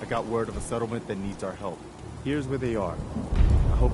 I got word of a settlement that needs our help. Here's where they are. I hope...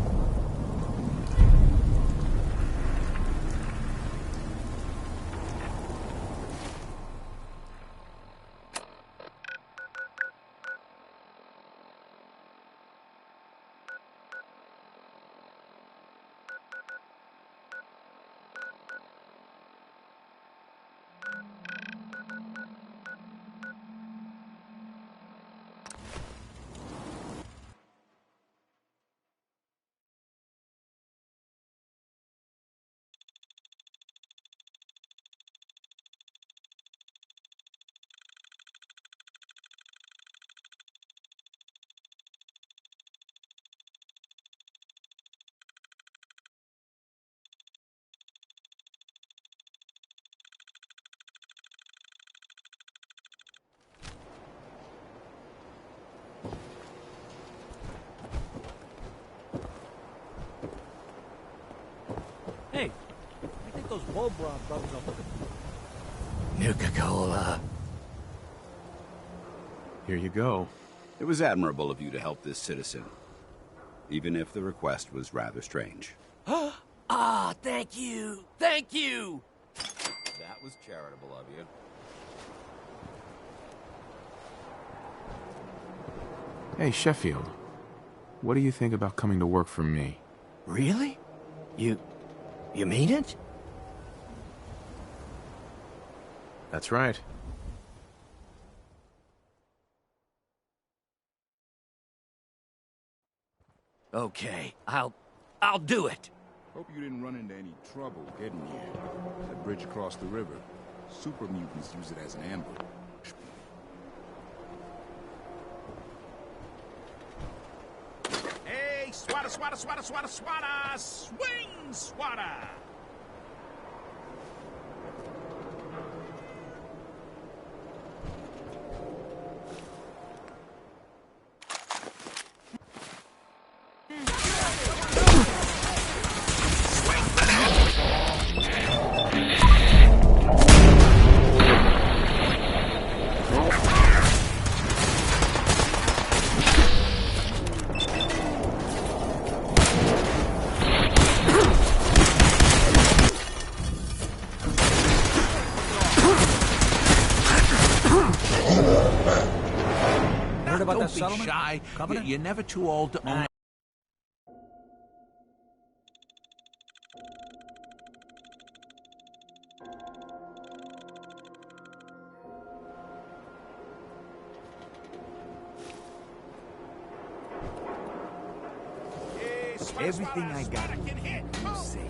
Hey, I think those Wolbron brothers are looking for Nuka-Cola. Here you go. It was admirable of you to help this citizen, even if the request was rather strange. Ah, thank you! Thank you! That was charitable of you. Hey, Sheffield. What do you think about coming to work for me? Really? You mean it? That's right. Okay, I'll do it. Hope you didn't run into any trouble getting here. That bridge across the river. Super mutants use it as an ambush. Hey, swatter, swatter, swatter, swatter, swatter! Swing, swatter! Heard about that Don't be settlement? shy. You're never too old to own. Hey, swatter, Everything swatter, I got. swatter can hit. You Oh. say.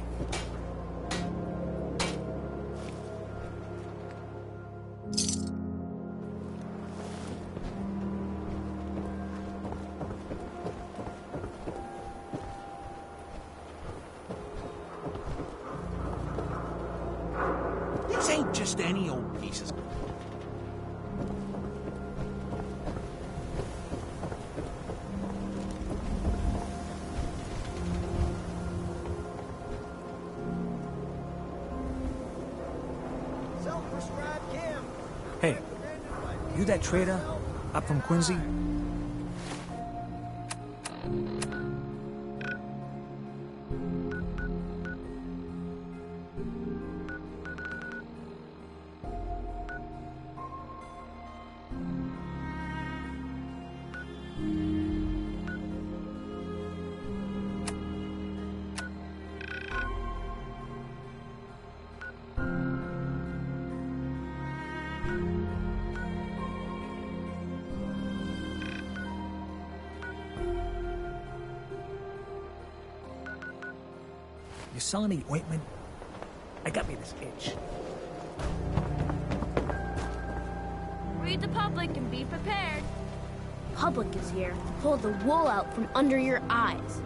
These ain't just any old pieces. Hey, you that trader up from Quincy? You selling me ointment? I got me this itch. Read the public and be prepared. Public is here to pull the wool out from under your eyes.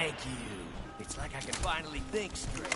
Thank you. It's like I can finally think straight.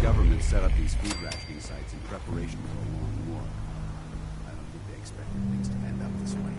Government set up these food rationing sites in preparation for a long war. I don't think they expected things to end up this way.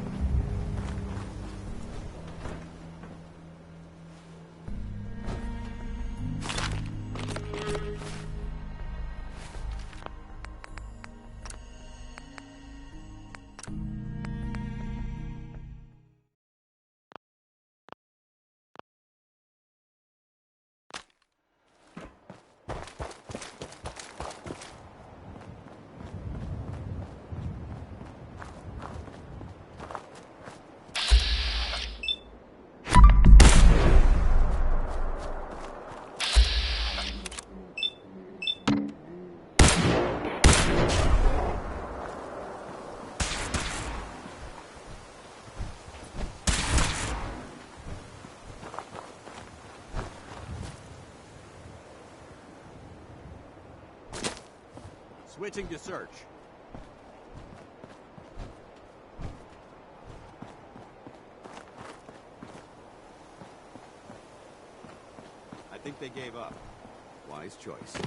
Switching to search. I think they gave up. Wise choice.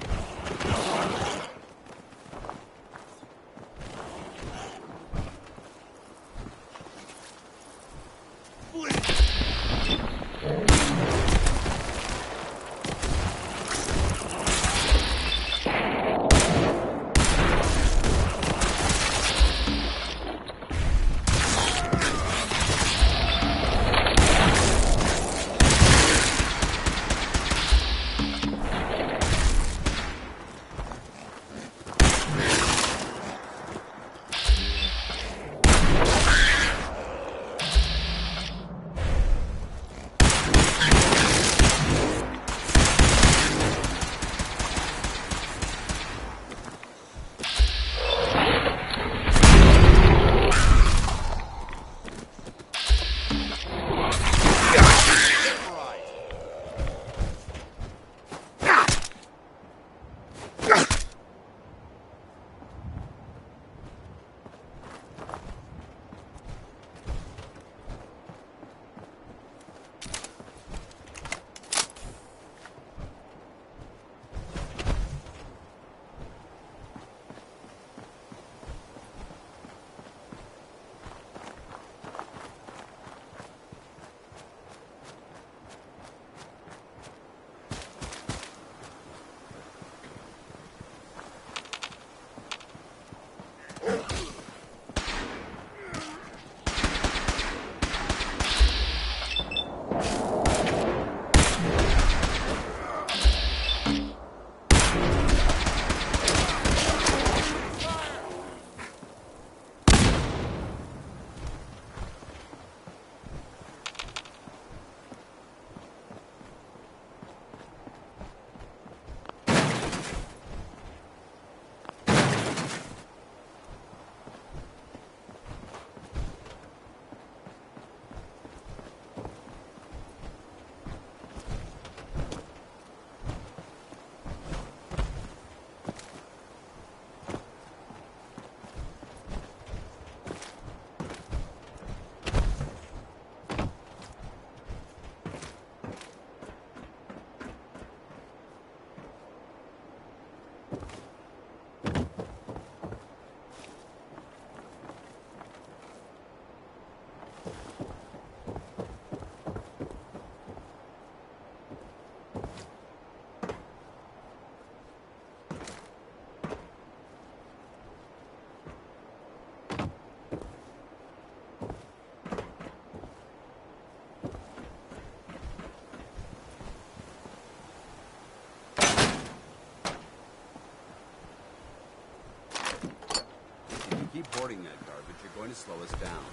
transporting that garbage, you're going to slow us down.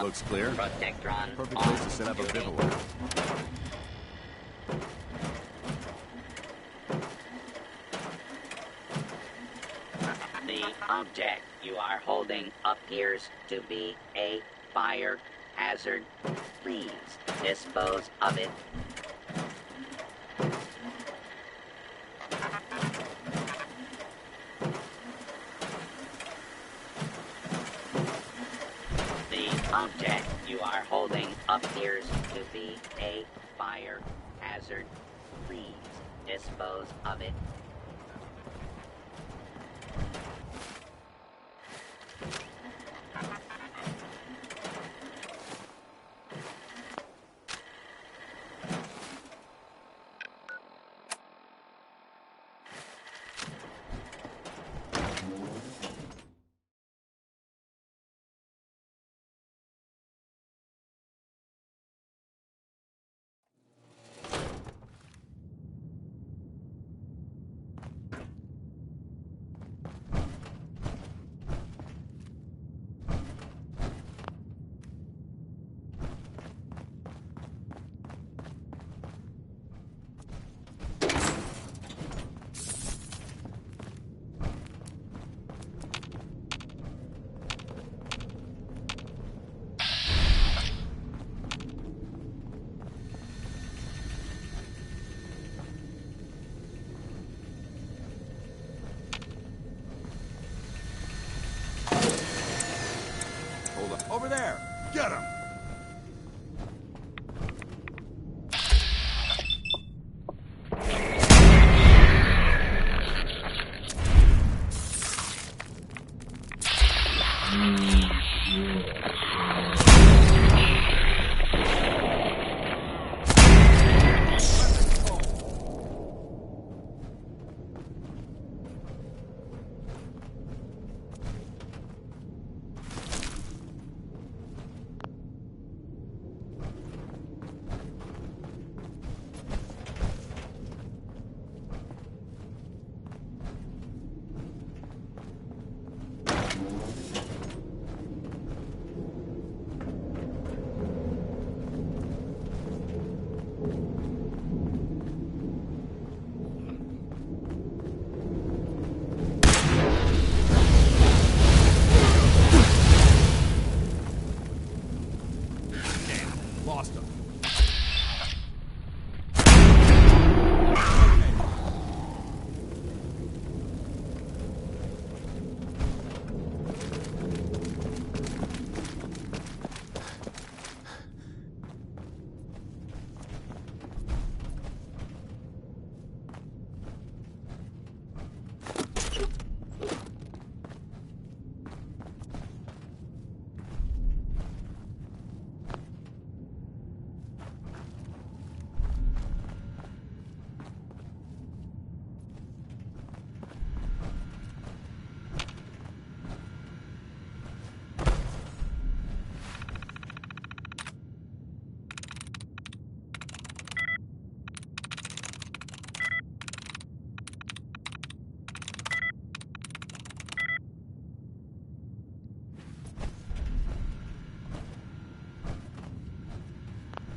Looks clear. Protectron. Perfect place to set up a bivouac. The object you are holding appears to be a fire hazard. Please dispose of it. The object you are holding appears to be a fire hazard. Please dispose of it. Over there! Get him! Lost him.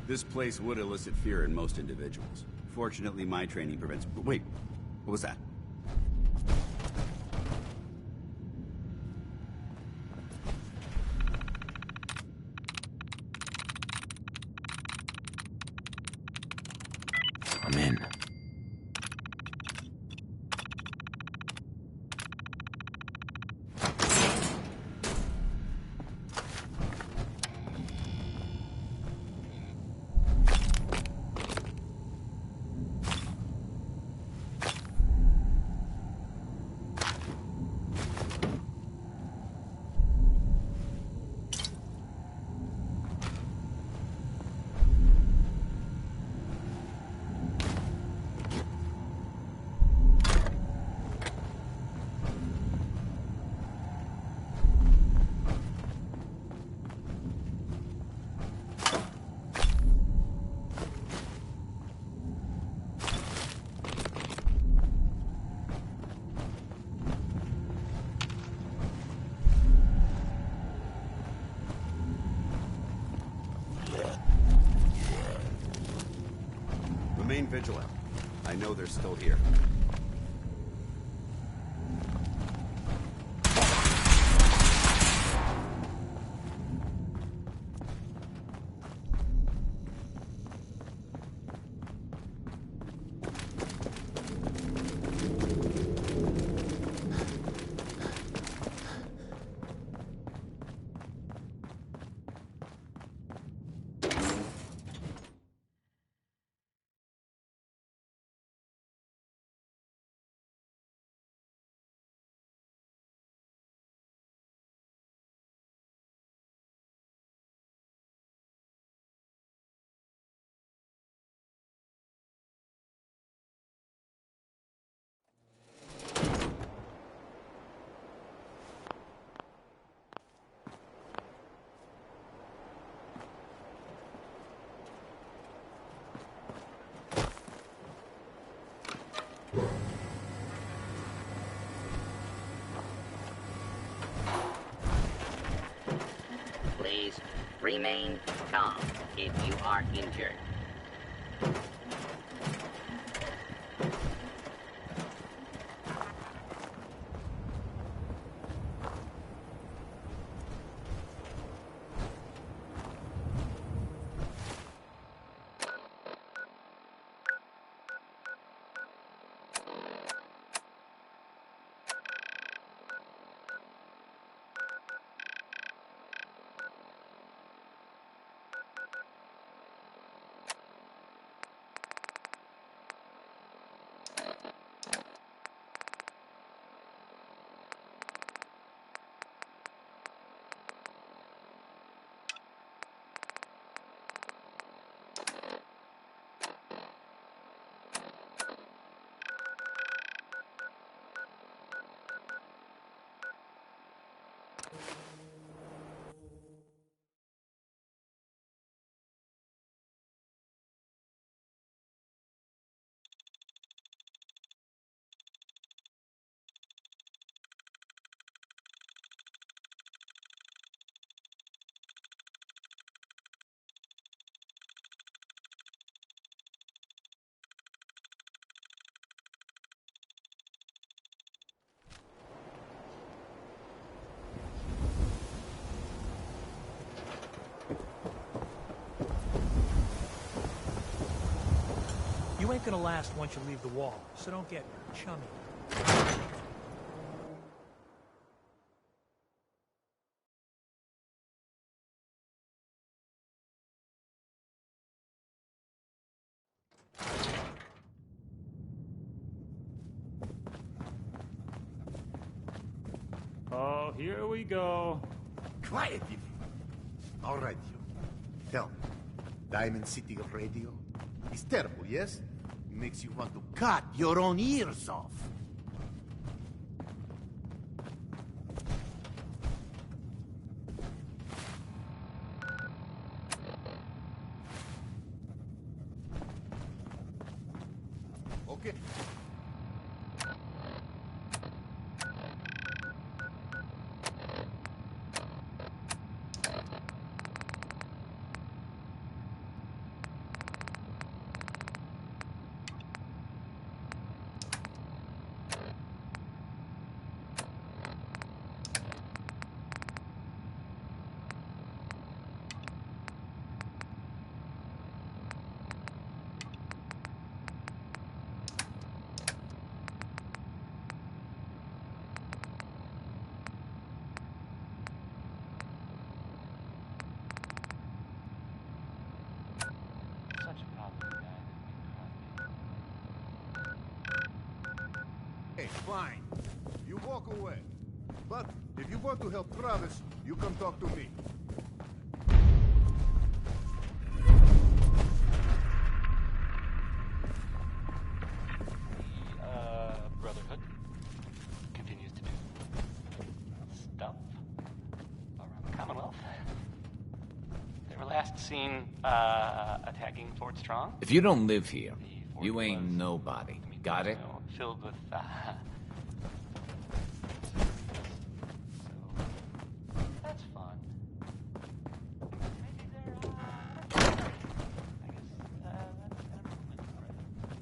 This place would elicit fear in most individuals. Fortunately, my training prevents... Wait, what was that? I'm in. vigilant. I know they're still here. Please remain calm if you are injured. You ain't gonna last once you leave the wall, so don't get chummy. Oh, here we go. Quiet, you. All right, you. Tell me, Diamond City Radio? It's terrible, yes? Makes you want to cut your own ears off. Okay. Hey, fine. You walk away. But if you want to help Travis, you come talk to me. Brotherhood continues to do stuff around the Commonwealth. They were last seen attacking Fort Strong. If you don't live here, you ain't nobody. Got it? Filled with that's fun. Maybe they're I guess that's an improvement already.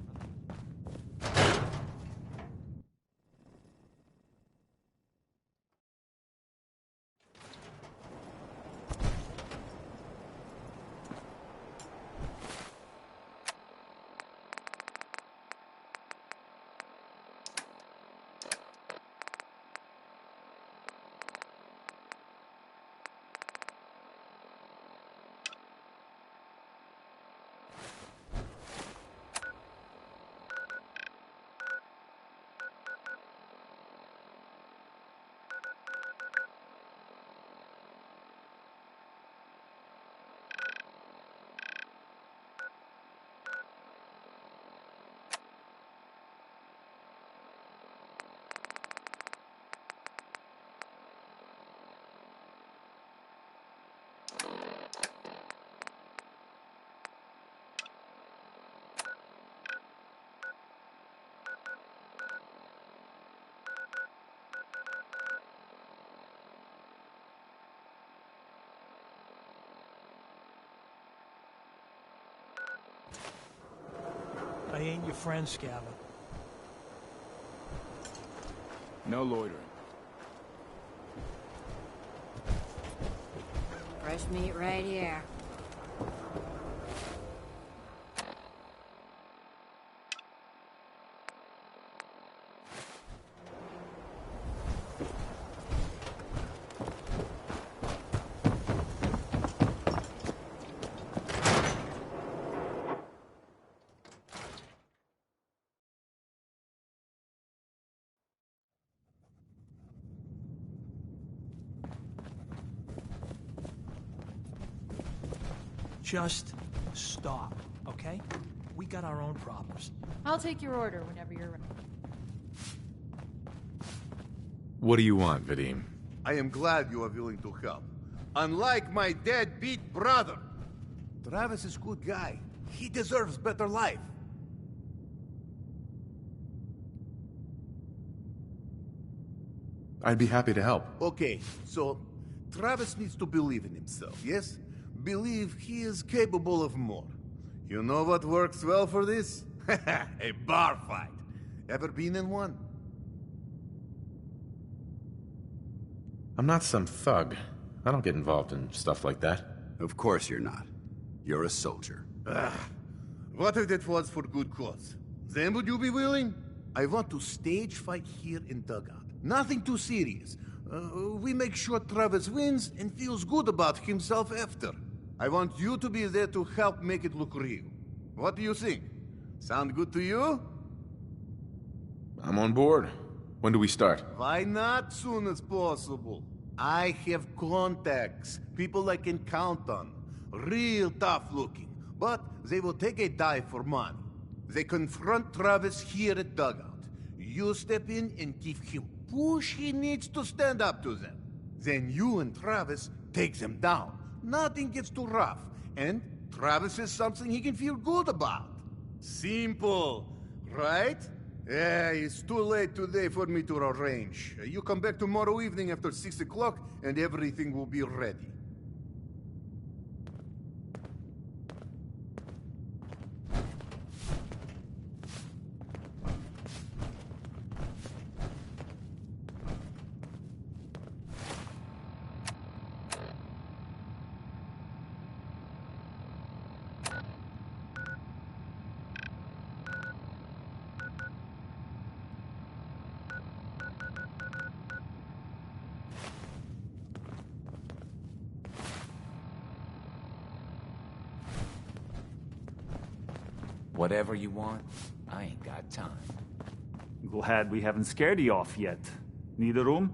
ain't your friend, Scabbard. No loitering. Fresh meat right here. Just stop, okay? We got our own problems. I'll take your order whenever you're ready. What do you want, Vadim? I am glad you are willing to help. Unlike my deadbeat brother. Travis is a good guy. He deserves better life. I'd be happy to help. Okay, so Travis needs to believe in himself, yes? Believe he is capable of more. You know what works well for this? A bar fight. Ever been in one? I'm not some thug. I don't get involved in stuff like that. Of course you're not. You're a soldier. What if that was for good cause? Then would you be willing? I want to stage fight here in Dugout. Nothing too serious. We make sure Travis wins and feels good about himself after. I want you to be there to help make it look real. What do you think? Sound good to you? I'm on board. When do we start? Why not soon as possible? I have contacts, people I can count on. Real tough looking, but they will take a dive for money. They confront Travis here at Dugout. You step in and give him push he needs to stand up to them. Then you and Travis take them down. Nothing gets too rough, and Travis is something he can feel good about. Simple, right? Yeah, it's too late today for me to arrange. You come back tomorrow evening after 6 o'clock, and everything will be ready. Whatever you want, I ain't got time. Glad we haven't scared you off yet. Need a room?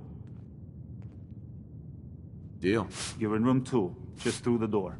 Deal. You're in room 2, just through the door.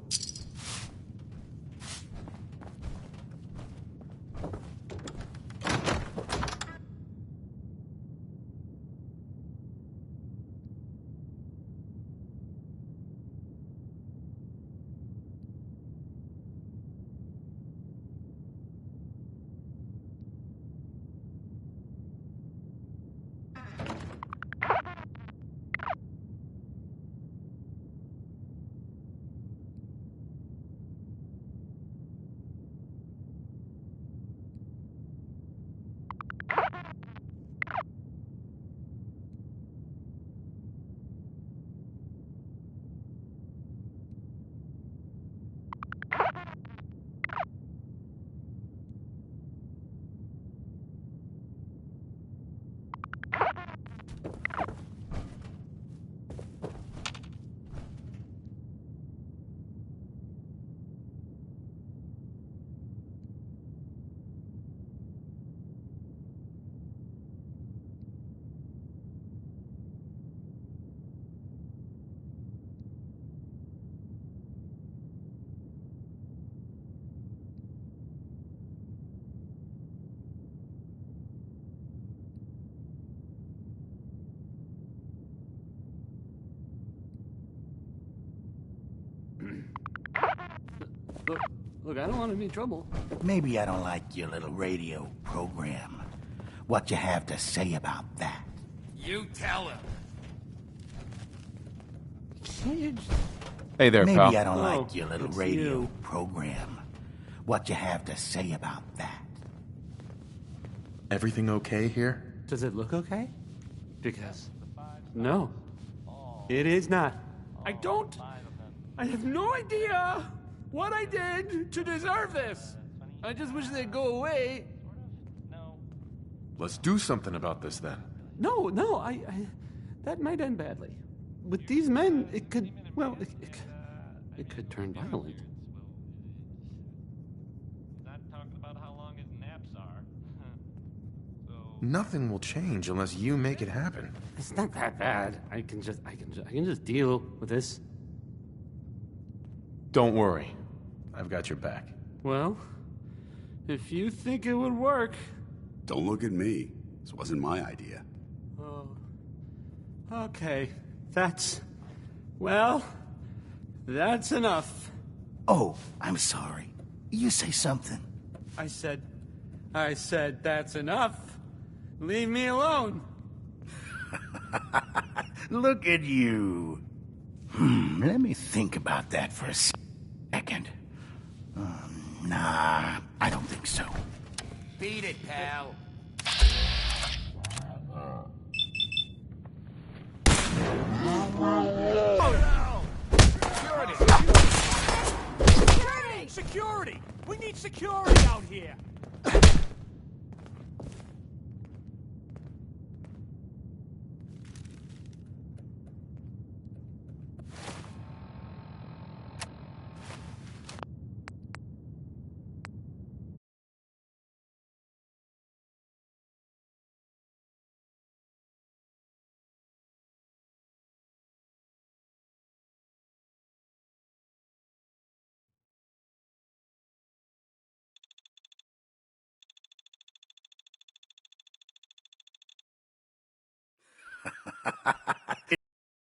Look, I don't want any trouble. Maybe I don't like your little radio program. What you have to say about that? You tell him. Hey there, Maybe pal. I don't like your little it's radio you. program. What you have to say about that? Everything okay here? Does it look okay? Because... no. It is not. I have no idea what I did to deserve this. I just wish they'd go away. Let's do something about this then. No, that might end badly. With these men, it could, well, it could turn violent. Not talking about how long his naps are. Nothing will change unless you make it happen. It's not that bad. I can just deal with this. Don't worry. I've got your back. Well, if you think it would work... Don't look at me. This wasn't my idea. Oh. Okay. That's... well, that's enough. Oh, I'm sorry. You say something. I said that's enough. Leave me alone. Look at you. Let me think about that for a second. Nah, I don't think so. Beat it, pal. Oh, no! Security! Security! We need security out here!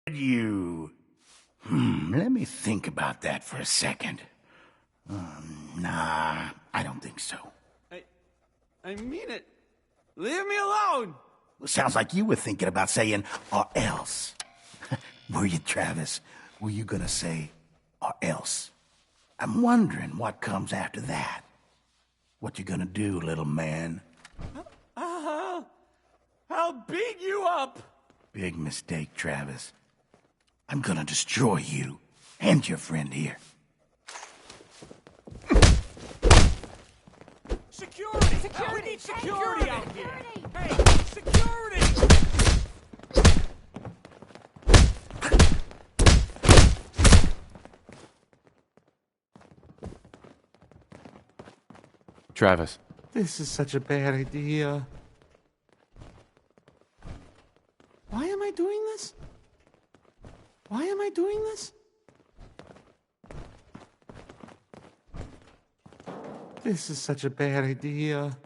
You. Let me think about that for a second. Nah, I don't think so. I mean it. Leave me alone! Sounds like you were thinking about saying, or else. Were you, Travis? Were you gonna say, or else? I'm wondering what comes after that. What you gonna do, little man? I'll beat you up! Big mistake, Travis. I'm gonna destroy you and your friend here. Security! We need security out here! Hey, security! Travis. This is such a bad idea. Why am I doing this? Why am I doing this? This is such a bad idea.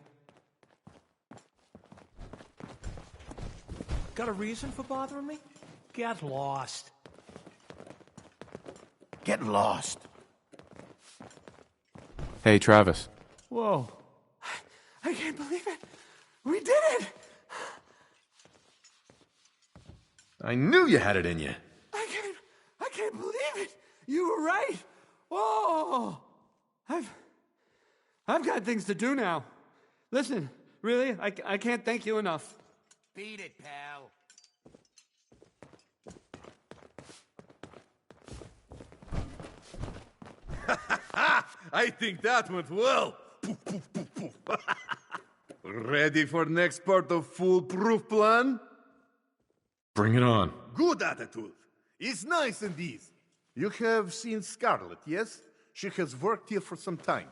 Got a reason for bothering me? Get lost. Get lost. Hey, Travis. Whoa. I can't believe it. We did it. I knew you had it in you. I can't believe it. You were right. Whoa. I've got things to do now. Listen, really, I can't thank you enough. Beat it, pal. I think that went well. Poof, poof, poof, poof. Ready for next part of foolproof plan? Bring it on. Good attitude. It's nice and easy. You have seen Scarlett, yes? She has worked here for some time.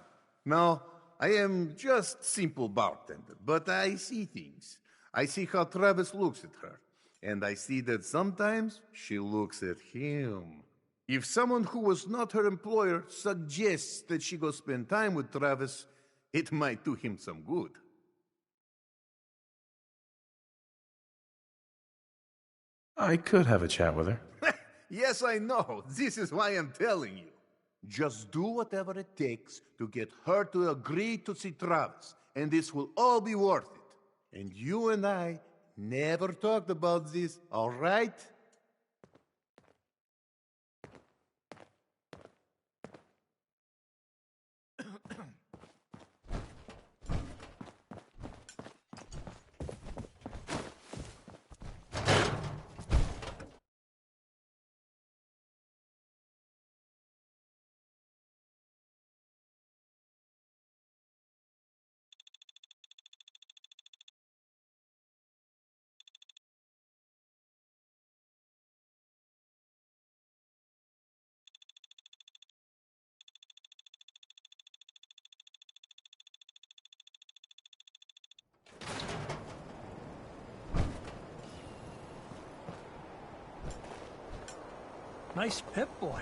Now, I am just simple bartender, but I see things. I see how Travis looks at her, and I see that sometimes she looks at him. If someone who was not her employer suggests that she go spend time with Travis, it might do him some good. I could have a chat with her. Yes, I know. This is why I'm telling you. Just do whatever it takes to get her to agree to see Travis, and this will all be worth it. And you and I never talked about this, all right? Nice Pip Boy.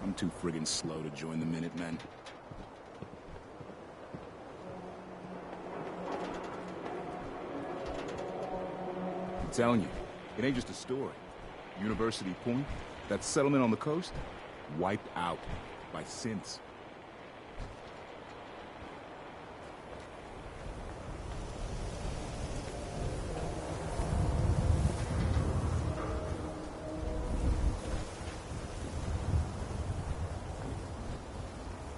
I'm too friggin' slow to join the Minutemen. I'm telling you, it ain't just a story. University Point, that settlement on the coast, wiped out by synths.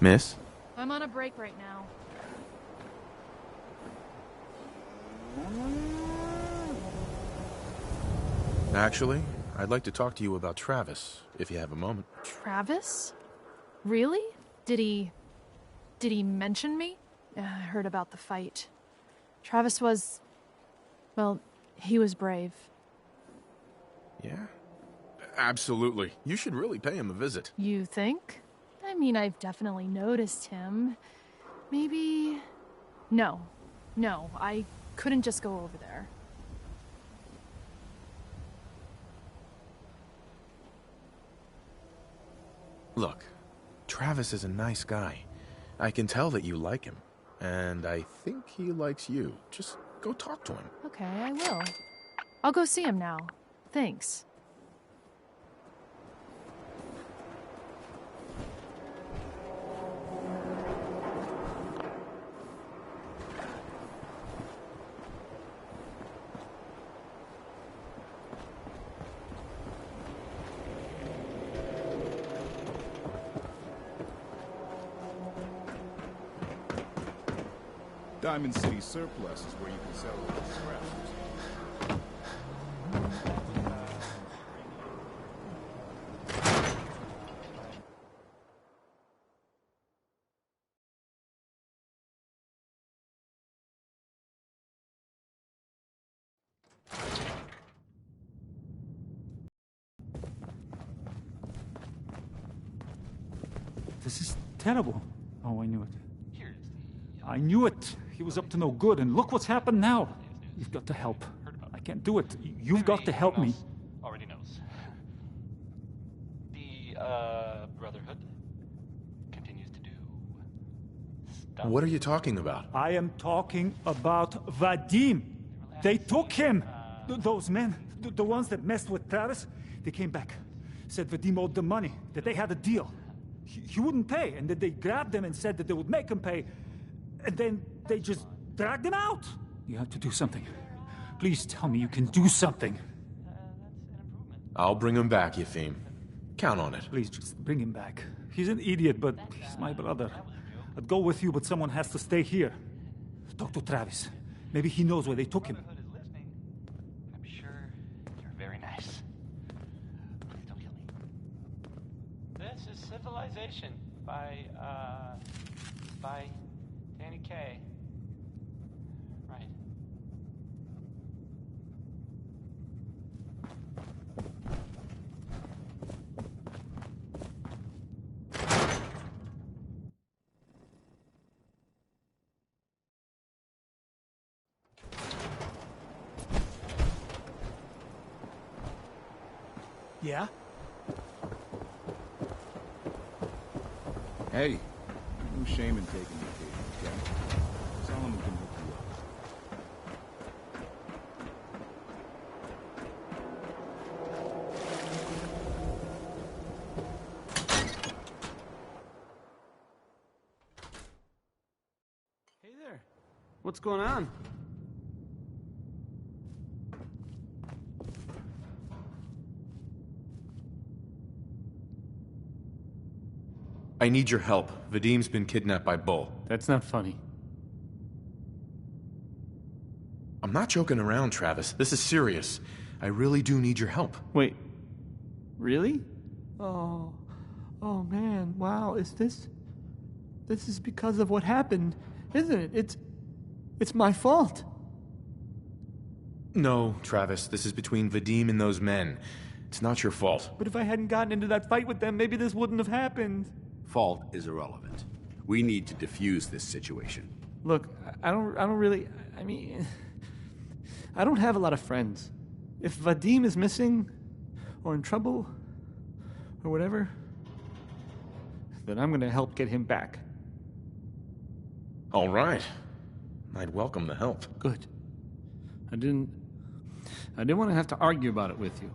Miss? I'm on a break right now. Actually, I'd like to talk to you about Travis, if you have a moment. Travis? Really? Did he mention me? I heard about the fight. Travis was... well, he was brave. Yeah? Absolutely. You should really pay him a visit. You think? I mean, I've definitely noticed him. Maybe... No, I couldn't just go over there. Look, Travis is a nice guy. I can tell that you like him. And I think he likes you. Just go talk to him. Okay, I will. I'll go see him now. Thanks. Diamond City Surplus is where you can sell all the scraps. This is terrible. Oh, I knew it. I knew it. He was up to no good, and look what's happened now. You've got to help. I can't do it. You've got to help me. Already knows. The, Brotherhood continues to do stuff. What are you talking about? I am talking about Vadim. They took him. Those men, the ones that messed with Travis, they came back. Said Vadim owed them money, that they had a deal. He wouldn't pay, and that they grabbed him and said that they would make him pay. And then they just dragged him out. You have to do something. Please tell me you can do something. I'll bring him back, Yefim. Count on it. Please just bring him back. He's an idiot, but he's my brother. I'd go with you, but someone has to stay here. Talk to Travis. Maybe he knows where they took him. I'm sure you're very nice. Please don't kill me. This is Civilization by Danny Kaye. Right. Yeah? Hey, no shame in taking the occasion, okay? Solomon can hook you up. Hey there. What's going on? I need your help. Vadim's been kidnapped by Bull. That's not funny. I'm not joking around, Travis. This is serious. I really do need your help. Wait. Really? Oh man. Wow, this is because of what happened, isn't it? It's my fault. No, Travis, this is between Vadim and those men. It's not your fault. But if I hadn't gotten into that fight with them, maybe this wouldn't have happened. Fault is irrelevant. We need to defuse this situation. Look, I don't really... I mean... I don't have a lot of friends. If Vadim is missing, or in trouble, or whatever, then I'm gonna help get him back. All right. I'd welcome the help. Good. I didn't want to have to argue about it with you.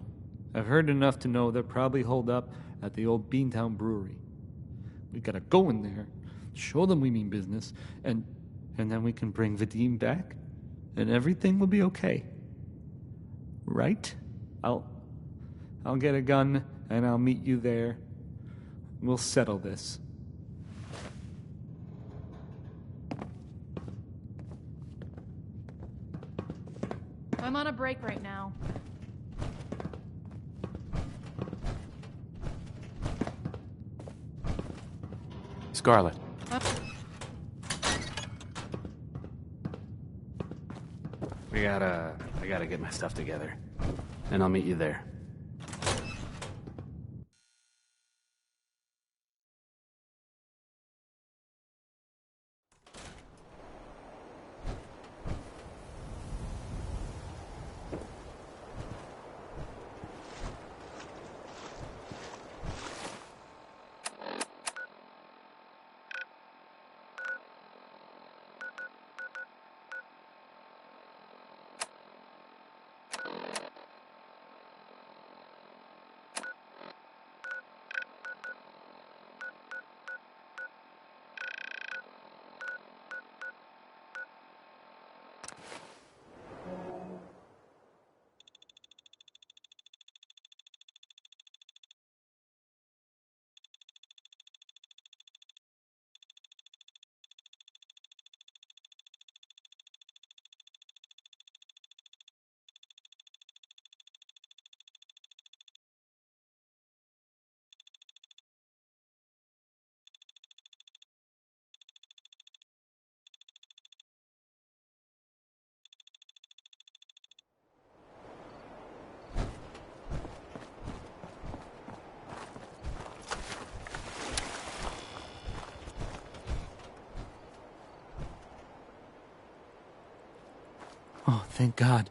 I've heard enough to know they're probably holed up at the old Beantown Brewery. We gotta go in there, show them we mean business, and then we can bring Vadim back, and everything will be okay. Right? I'll get a gun, and I'll meet you there. We'll settle this. I'm on a break right now. Scarlet. I gotta get my stuff together. And I'll meet you there. Oh, thank God.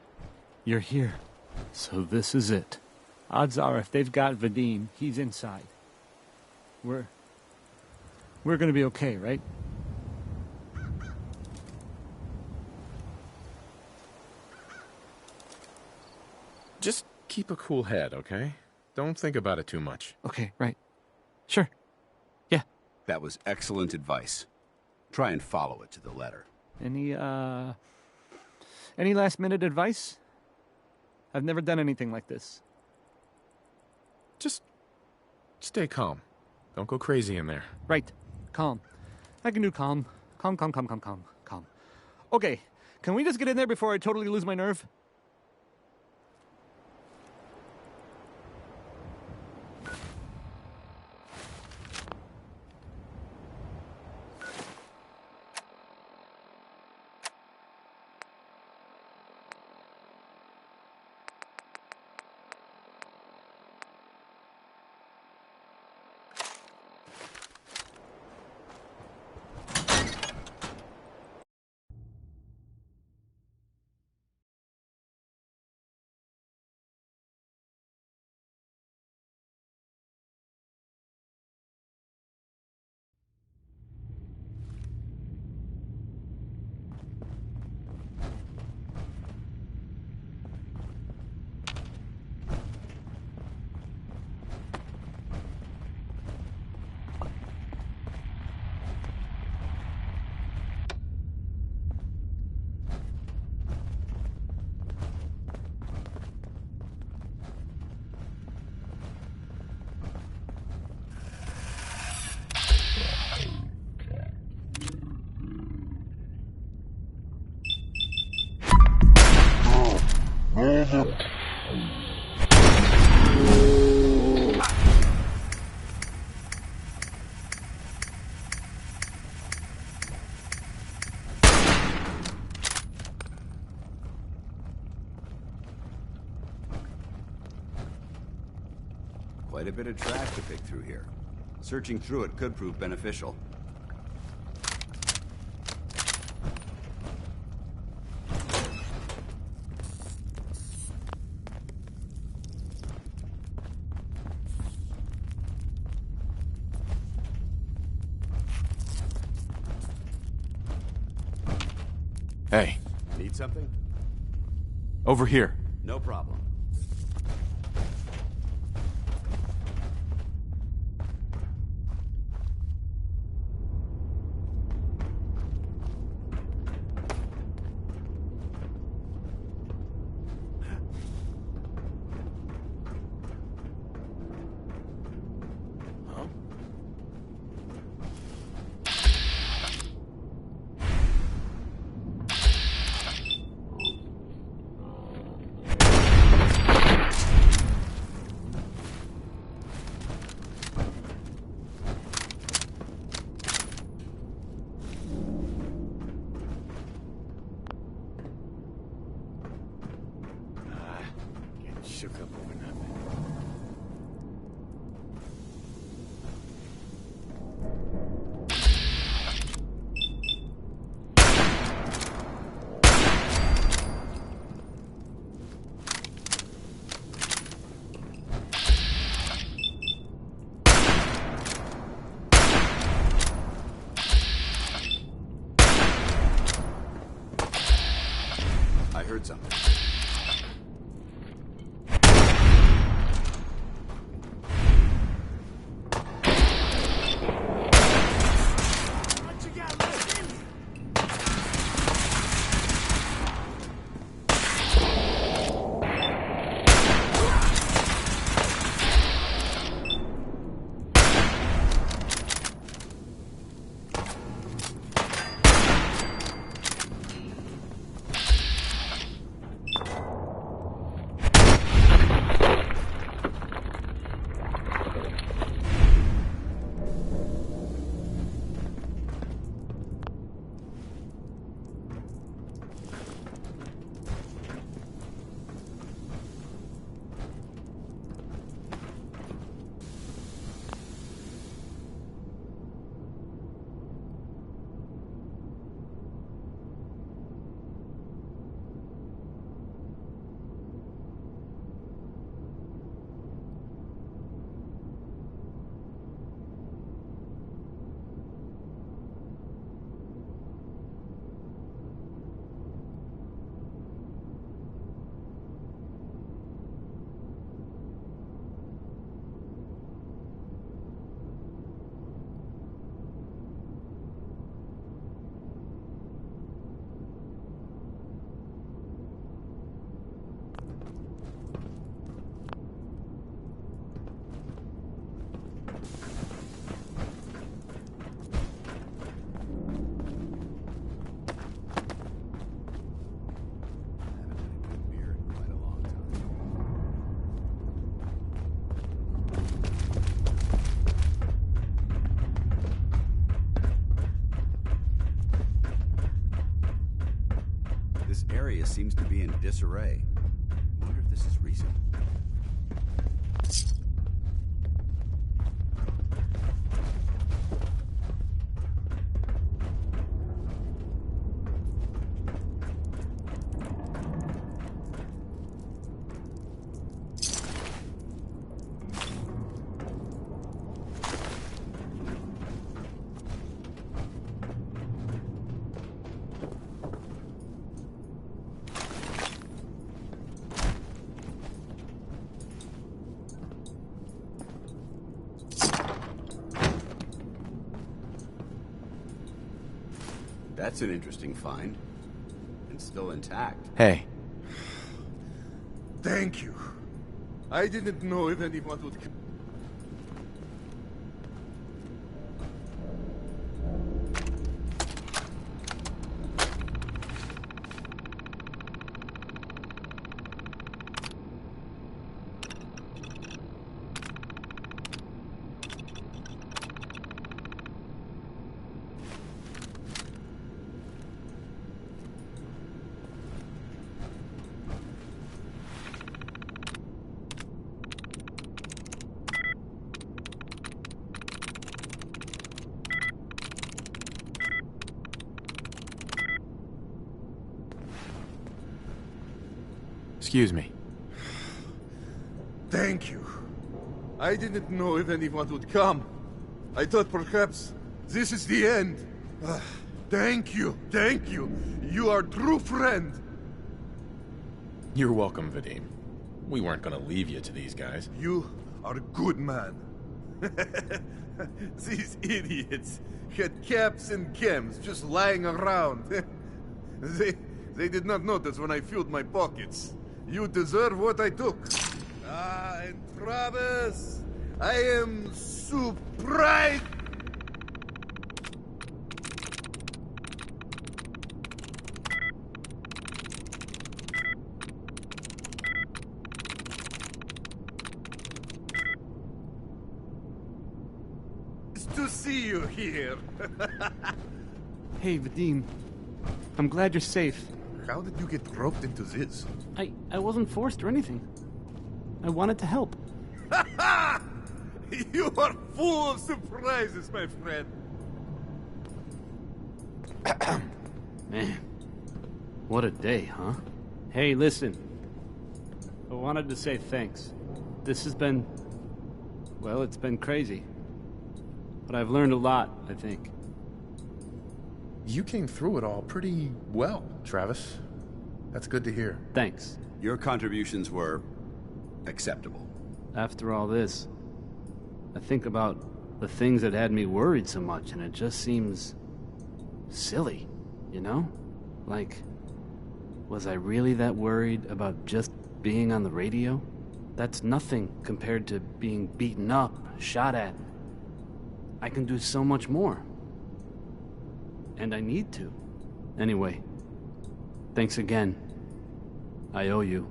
You're here. So this is it. Odds are if they've got Vadim, he's inside. We're gonna be okay, right? Just keep a cool head, okay? Don't think about it too much. Okay, right. Sure. Yeah. That was excellent advice. Try and follow it to the letter. Any last minute advice? I've never done anything like this. Just stay calm. Don't go crazy in there. Right. Calm. I can do calm. Calm. Okay, can we just get in there before I totally lose my nerve? Quite a bit of trash to pick through here. Searching through it could prove beneficial. Hey, Need something? over here. No problem. Shook up over nothing. I heard something. This area seems to be in disarray. I wonder if this is recent. That's an interesting find. And still intact. Hey. Thank you. I didn't know if anyone would... Excuse me. Thank you. I didn't know if anyone would come. I thought perhaps this is the end. Thank you. Thank you. You are a true friend. You're welcome, Vadim. We weren't gonna leave you to these guys. You are a good man. These idiots had caps and chems just lying around. They did not notice when I filled my pockets. You deserve what I took. And Travis, I am surprised. To see you here. Hey, Vadim. I'm glad you're safe. How did you get roped into this? I wasn't forced or anything. I wanted to help. You are full of surprises, my friend. Man, what a day, huh? Hey, listen. I wanted to say thanks. This has been... well, it's been crazy. But I've learned a lot, I think. You came through it all pretty well, Travis. That's good to hear. Thanks. Your contributions were acceptable. After all this, I think about the things that had me worried so much, and it just seems silly, you know? Like, was I really that worried about just being on the radio? That's nothing compared to being beaten up, shot at. I can do so much more. And I need to. Anyway, thanks again. I owe you.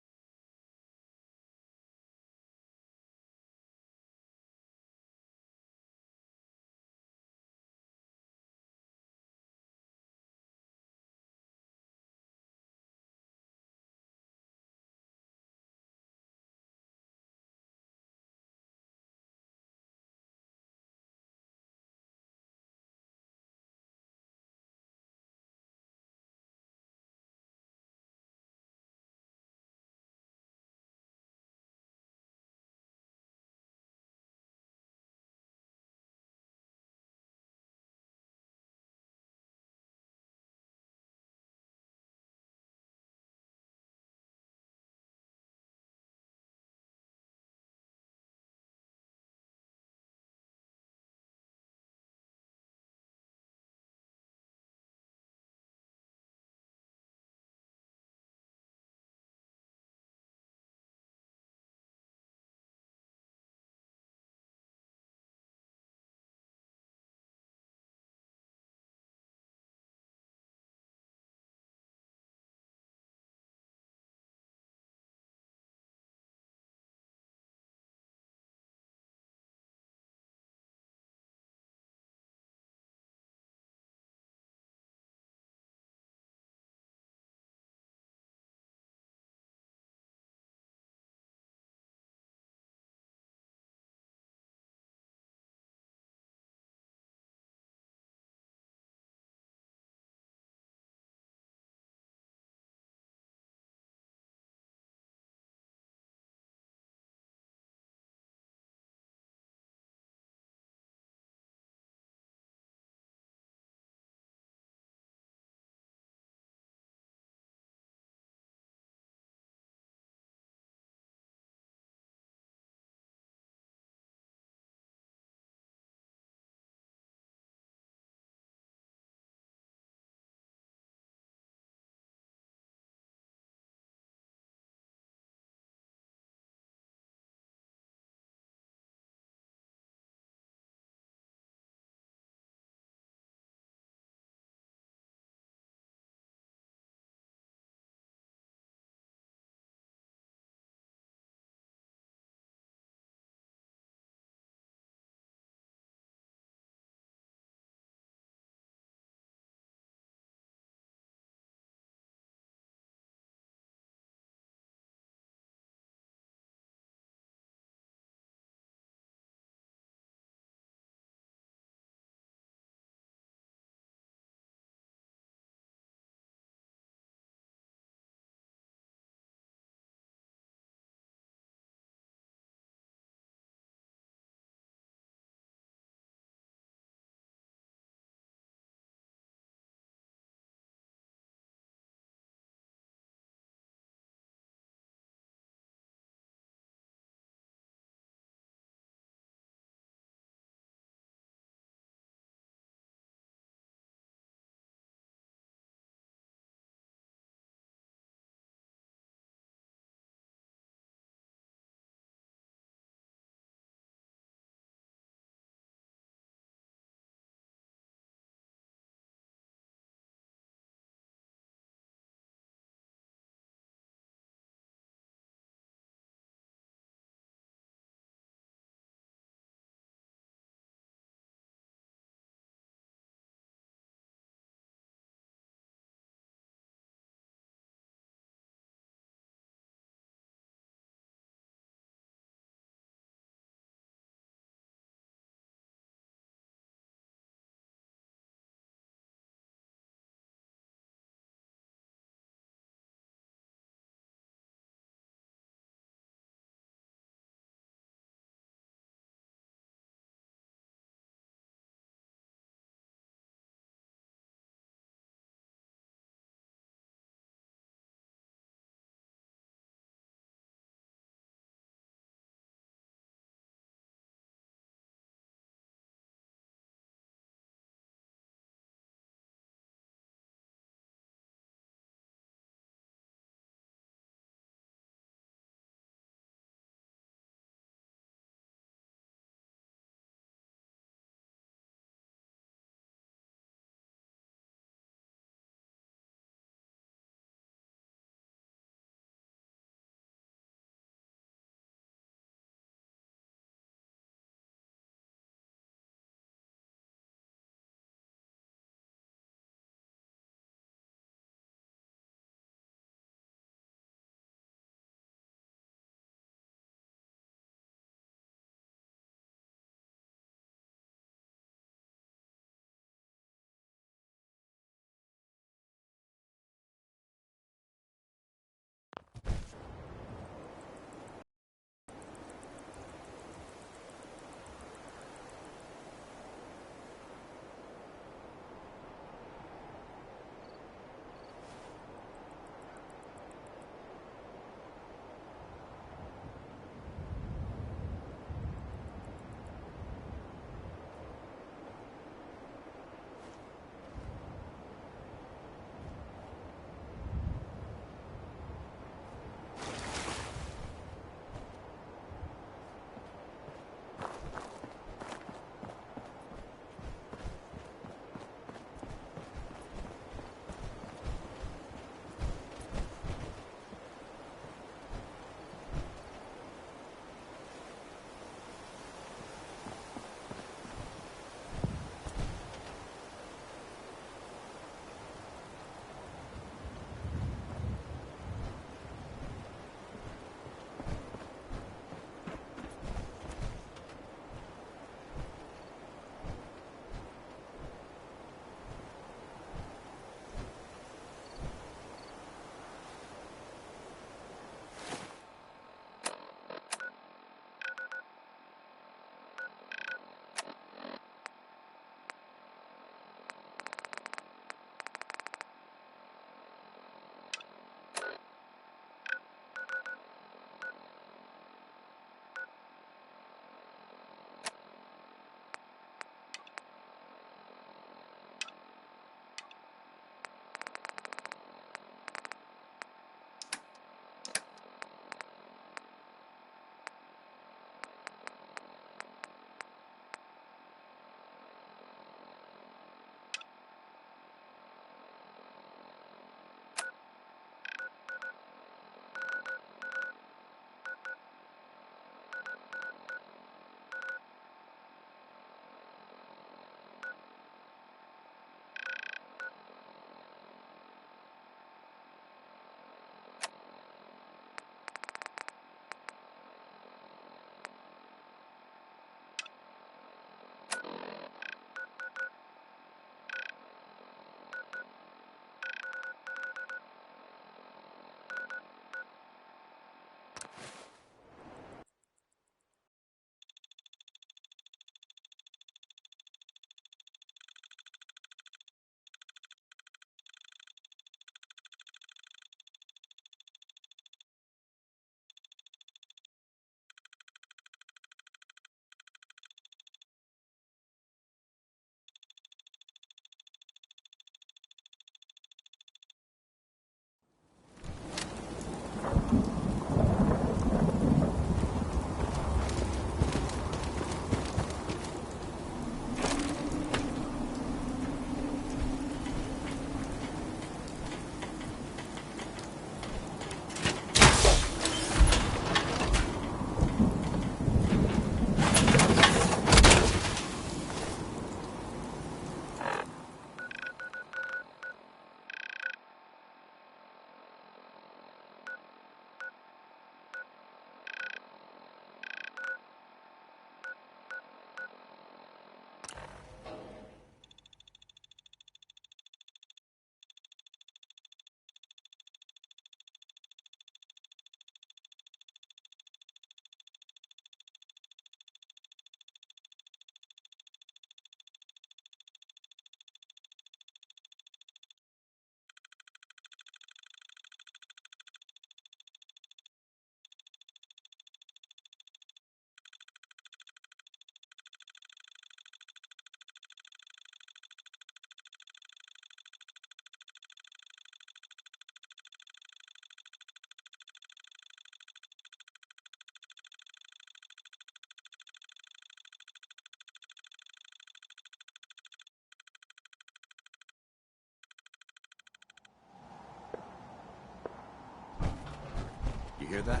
hear that?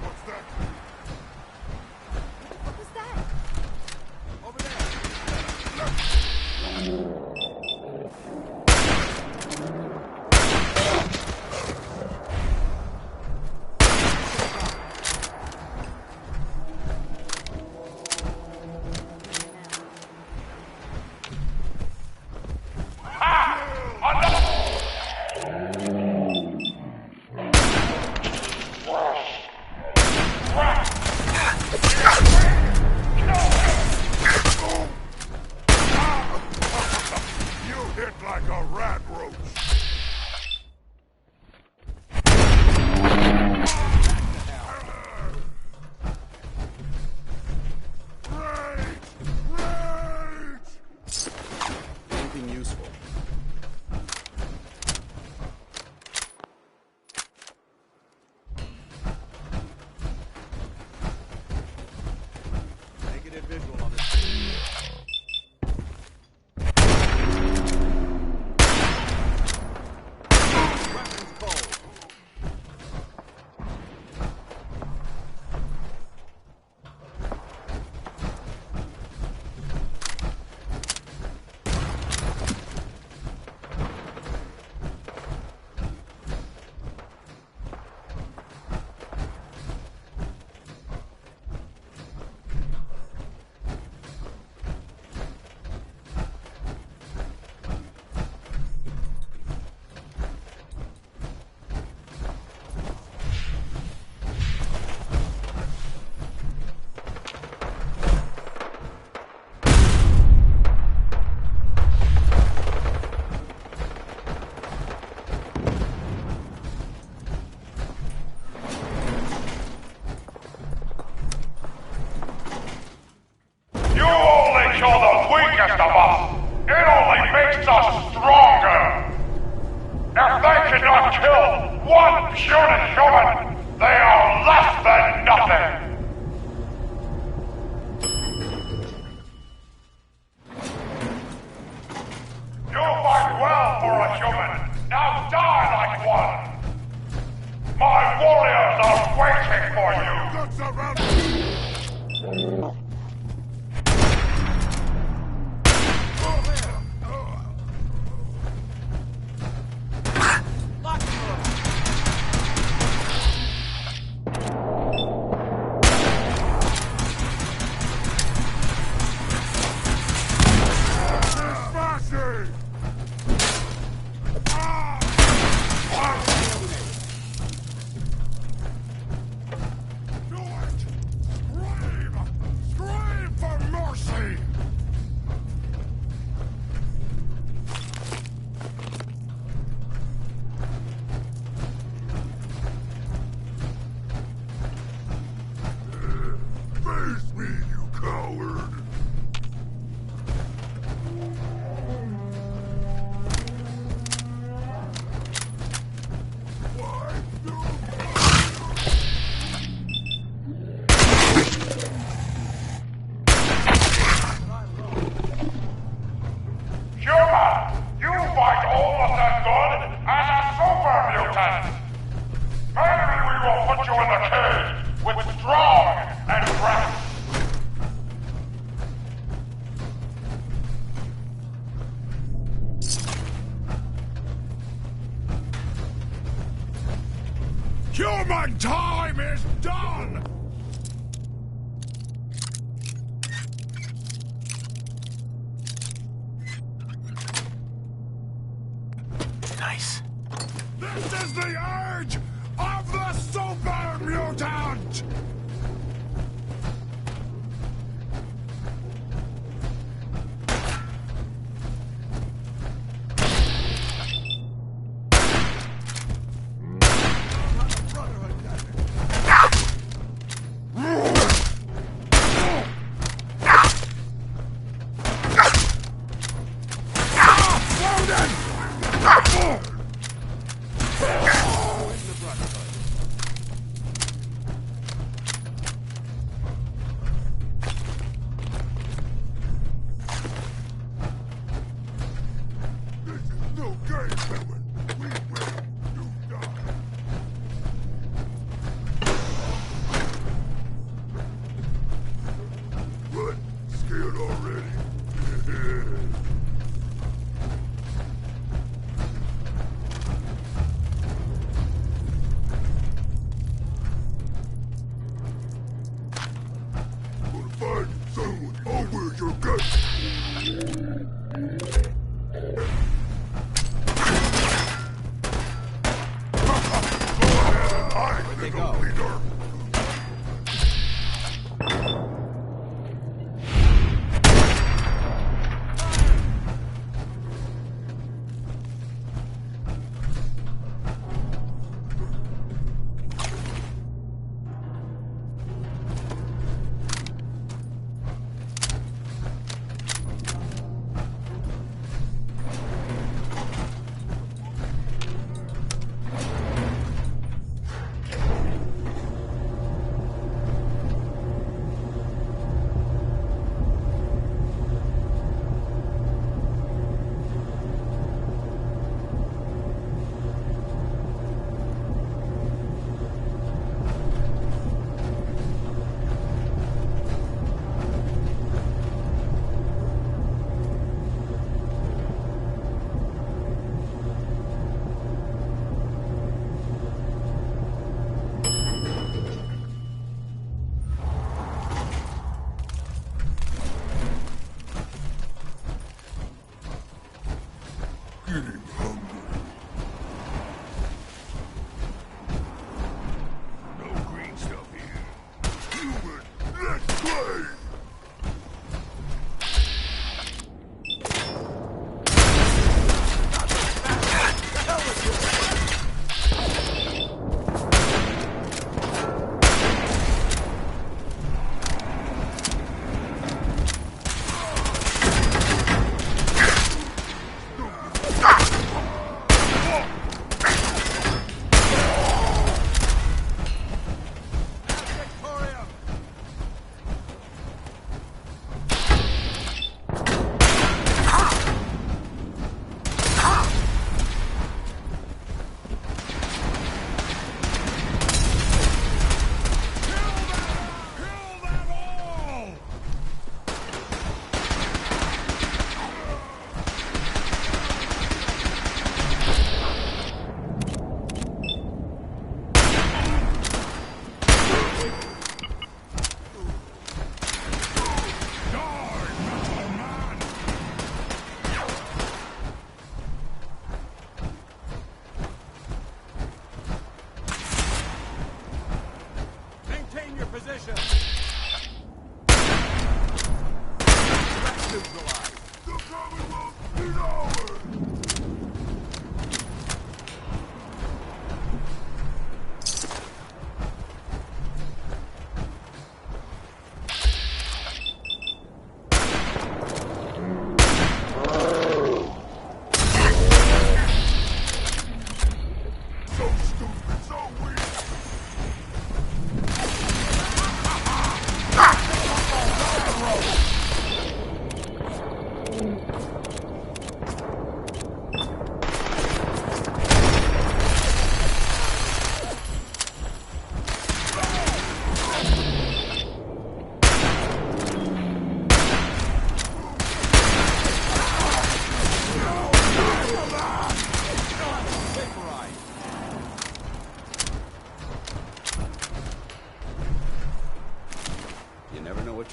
What's that? What was that? You hit like a rat roach. Anything useful? Negative visual on this. You only kill the weakest of us. It only makes us stronger. If they cannot kill one puny human, they are less than nothing. You fight well for a human. Now die like one. My warriors are waiting for you. Looks around. Face me, you coward! Human, you fight almost as good as a super mutant! Maybe we will put you in the cage with strong and rest. Human time is done! Nice. This is the urge of the super mutant! scared already. Gonna find someone. I'll wear your guts. Where'd they go?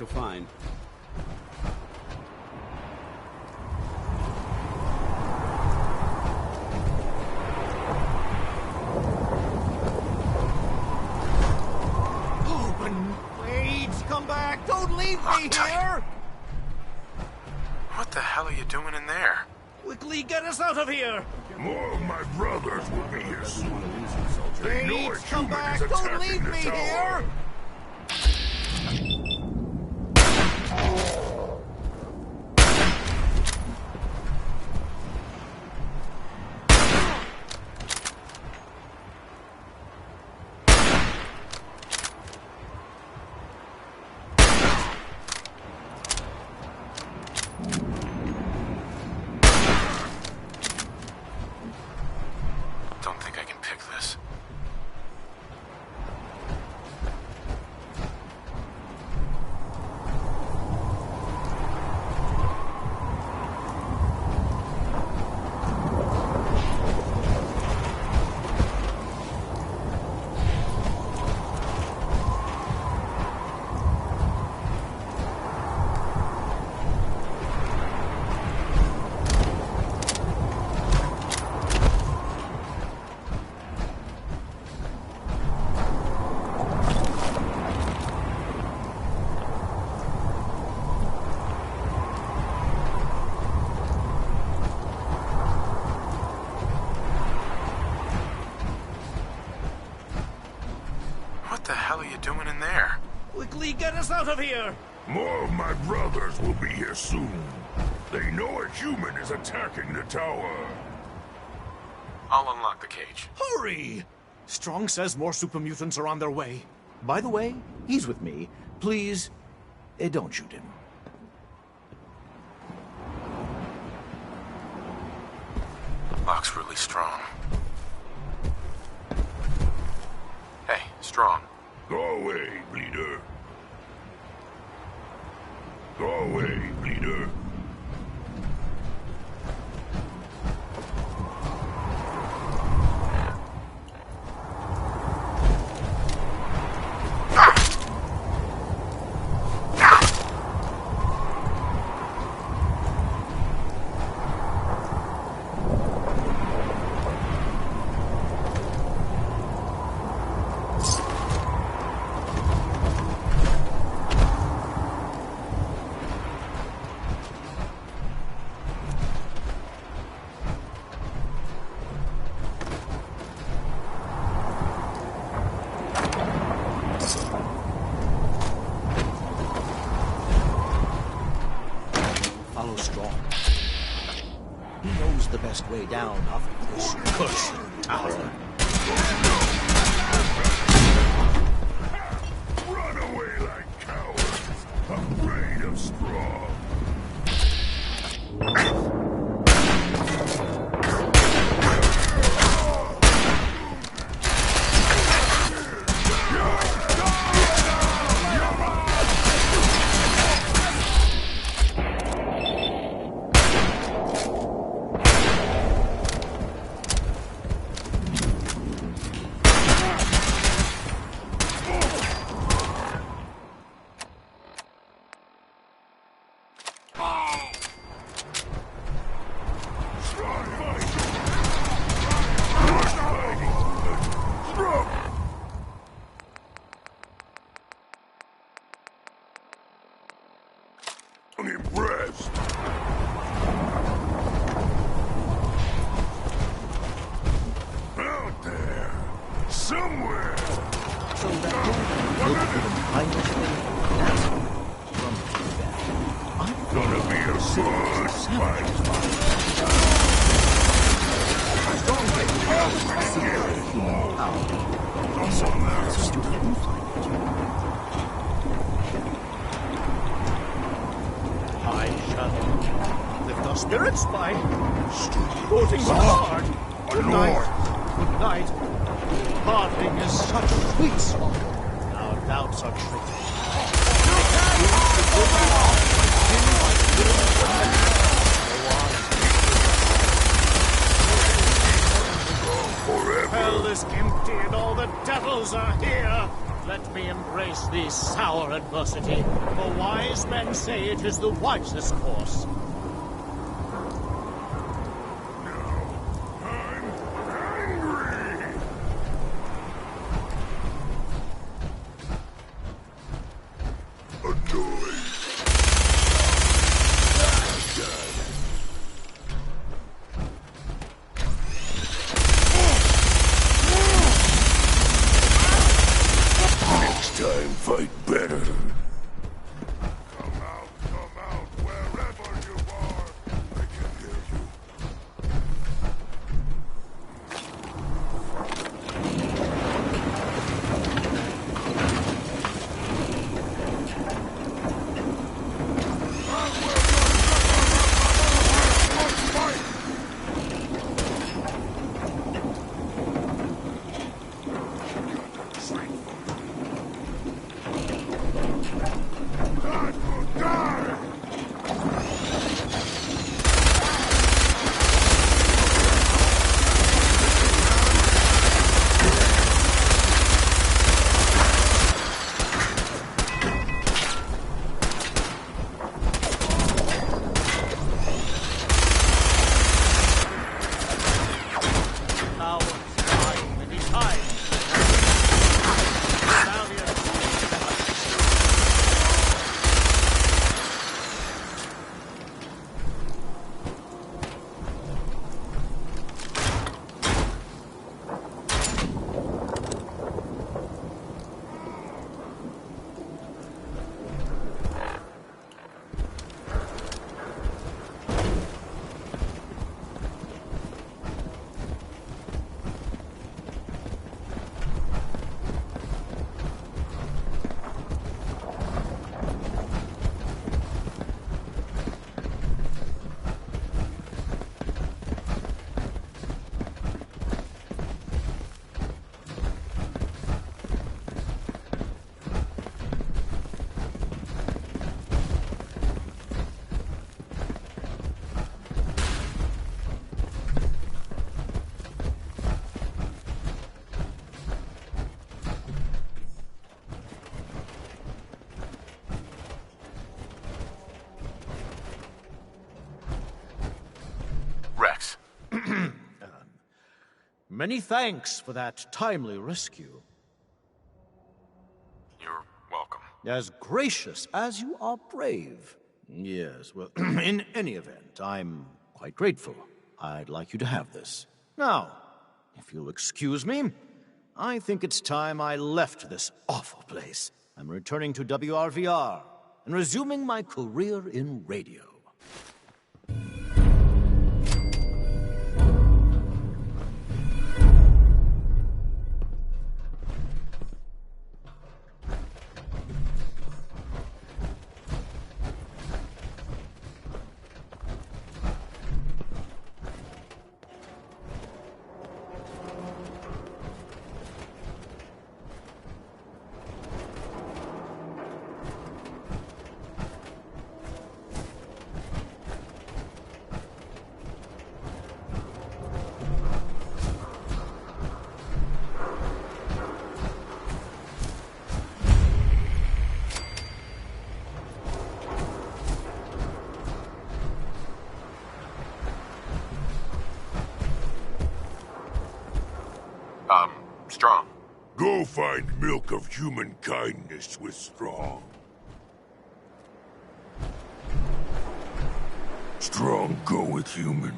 You'll find. Open! Wait! Come back! Don't leave me here! What the hell are you doing in there? Quickly get us out of here! More of my brothers will be here soon. They know Wait! a Come human back! is Don't attacking leave the me tower. here! Don't think I can pick this. us out of here! More of my brothers will be here soon. They know a human is attacking the tower. I'll unlock the cage. Hurry! Strong says more super mutants are on their way. By the way, he's with me. Please, don't shoot him. Lock's really strong. Hey, Strong. Go away, Bleeder. Go away, Bleeder. Follow Strong. He knows the best way down off of this cursed tower. Run away like cowards, afraid of Strong. I'm impressed. Out there, somewhere. So that look behind I'm gonna be a good fight. Human power. Also, stupid. I shall lift our spirits by working hard. Good night. Good night. Parting is such sweet song. Our doubts are true. Hell is empty and all the devils are here. Let me embrace the sour adversity, for wise men say it is the wisest course. Next time, fight better. Come out, wherever you Many thanks for that timely rescue. You're welcome. As gracious as you are brave. Yes, well, in any event, I'm quite grateful. I'd like you to have this. Now, if you'll excuse me, I think it's time I left this awful place. I'm returning to WRVR and resuming my career in radio. Strong. Go find milk of human kindness with Strong. Strong, go with human.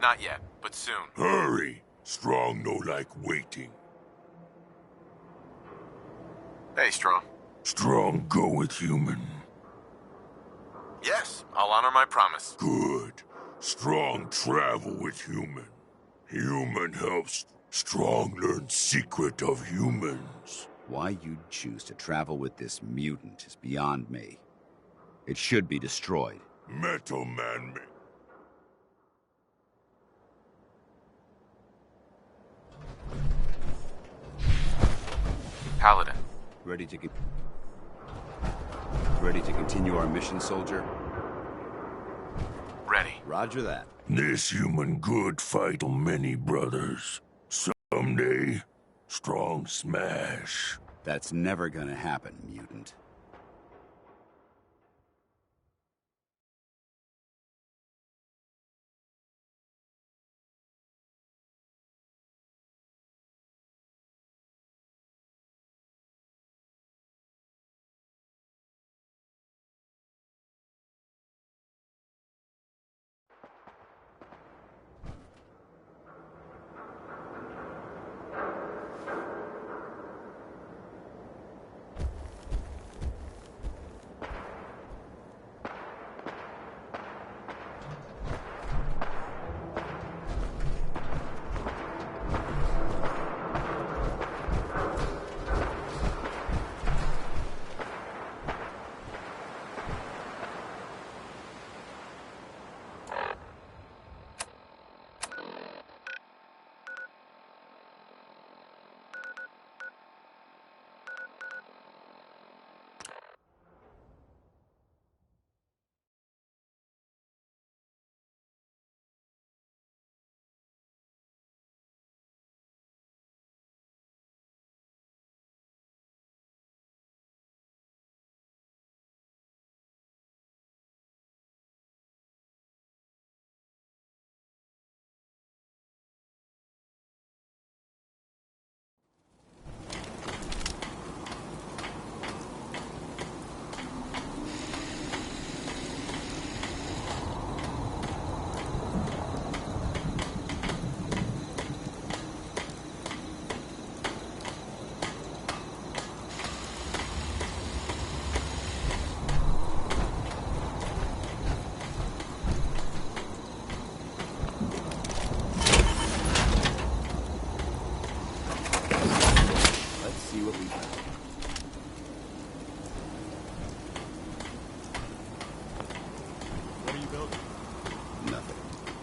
Not yet, but soon. Hurry. Strong no like waiting. Hey, Strong. Strong, go with human. Yes, I'll honor my promise. Good. Strong travel with human. Human helps Strong learn secret of humans. Why you'd choose to travel with this mutant is beyond me. It should be destroyed. Metal Man. Paladin. Ready to continue our mission, soldier? Ready. Roger that. This human good fight many brothers. Someday, Strong smash. That's never gonna happen, mutant.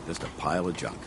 Just a pile of junk.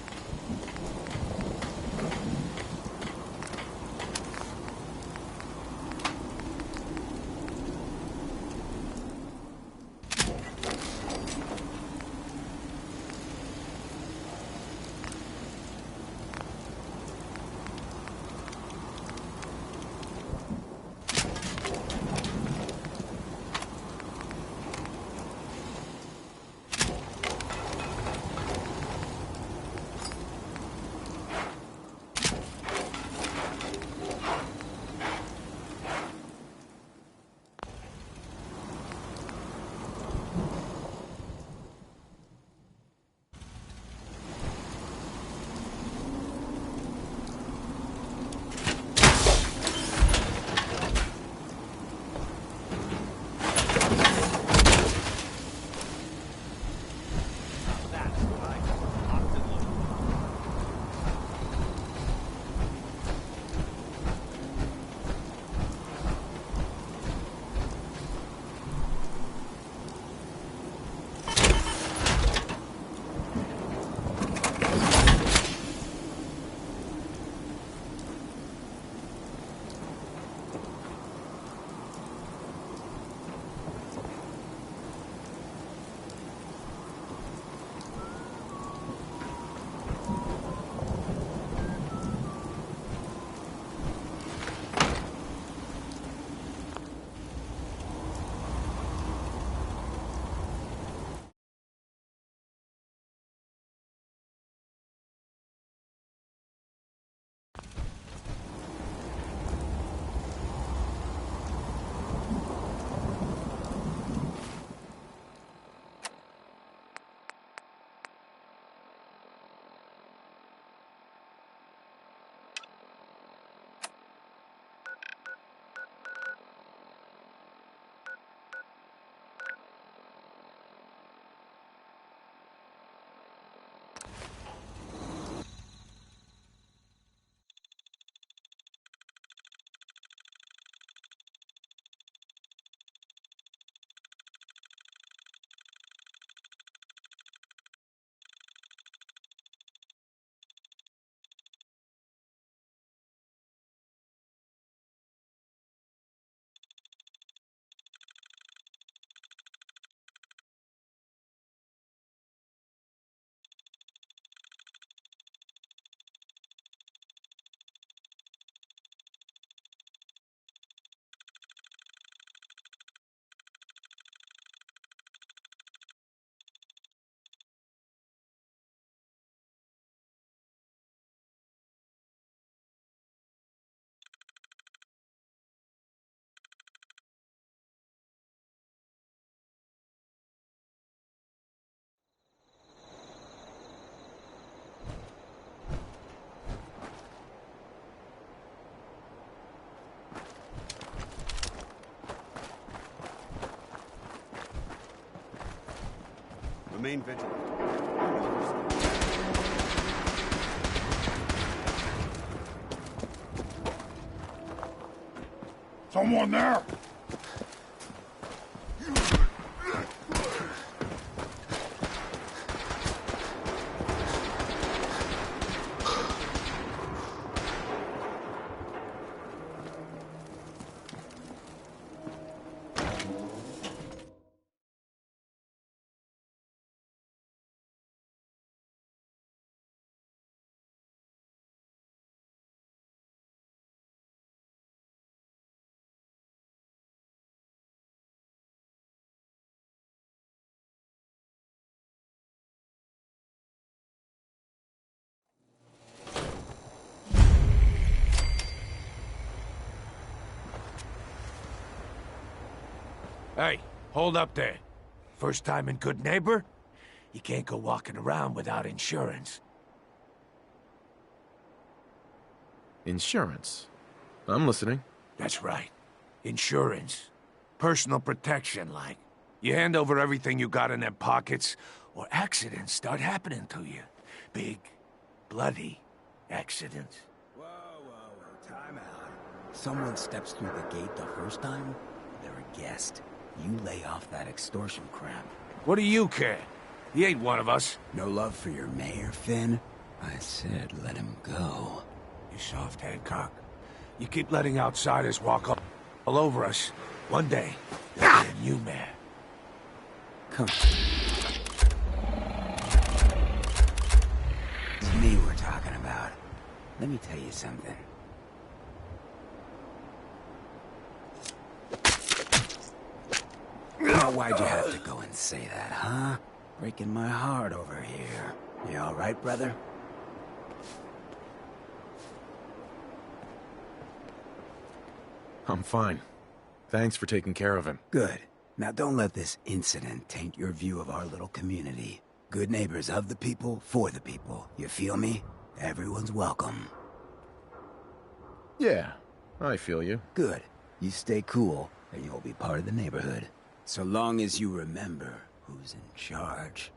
Remain vigilant. Someone there! Hey, hold up there. First time in Good Neighbor? You can't go walking around without insurance. Insurance? I'm listening. That's right. Insurance. Personal protection, like. You hand over everything you got in them pockets, or accidents start happening to you. Big, bloody accidents. Whoa, time out. Someone steps through the gate the first time, they're a guest. You lay off that extortion crap. What do you care? He ain't one of us. No love for your mayor, Finn? I said let him go. You soft, Hancock. You keep letting outsiders walk all over us. One day, there'll be a new mayor. Come. It's me we're talking about. Let me tell you something. Now, why'd you have to go and say that, huh? Breaking my heart over here. You all right, brother? I'm fine. Thanks for taking care of him. Good. Now don't let this incident taint your view of our little community. Good neighbors of the people, for the people. You feel me? Everyone's welcome. Yeah, I feel you. Good. You stay cool, and you'll be part of the neighborhood. So long as you remember who's in charge.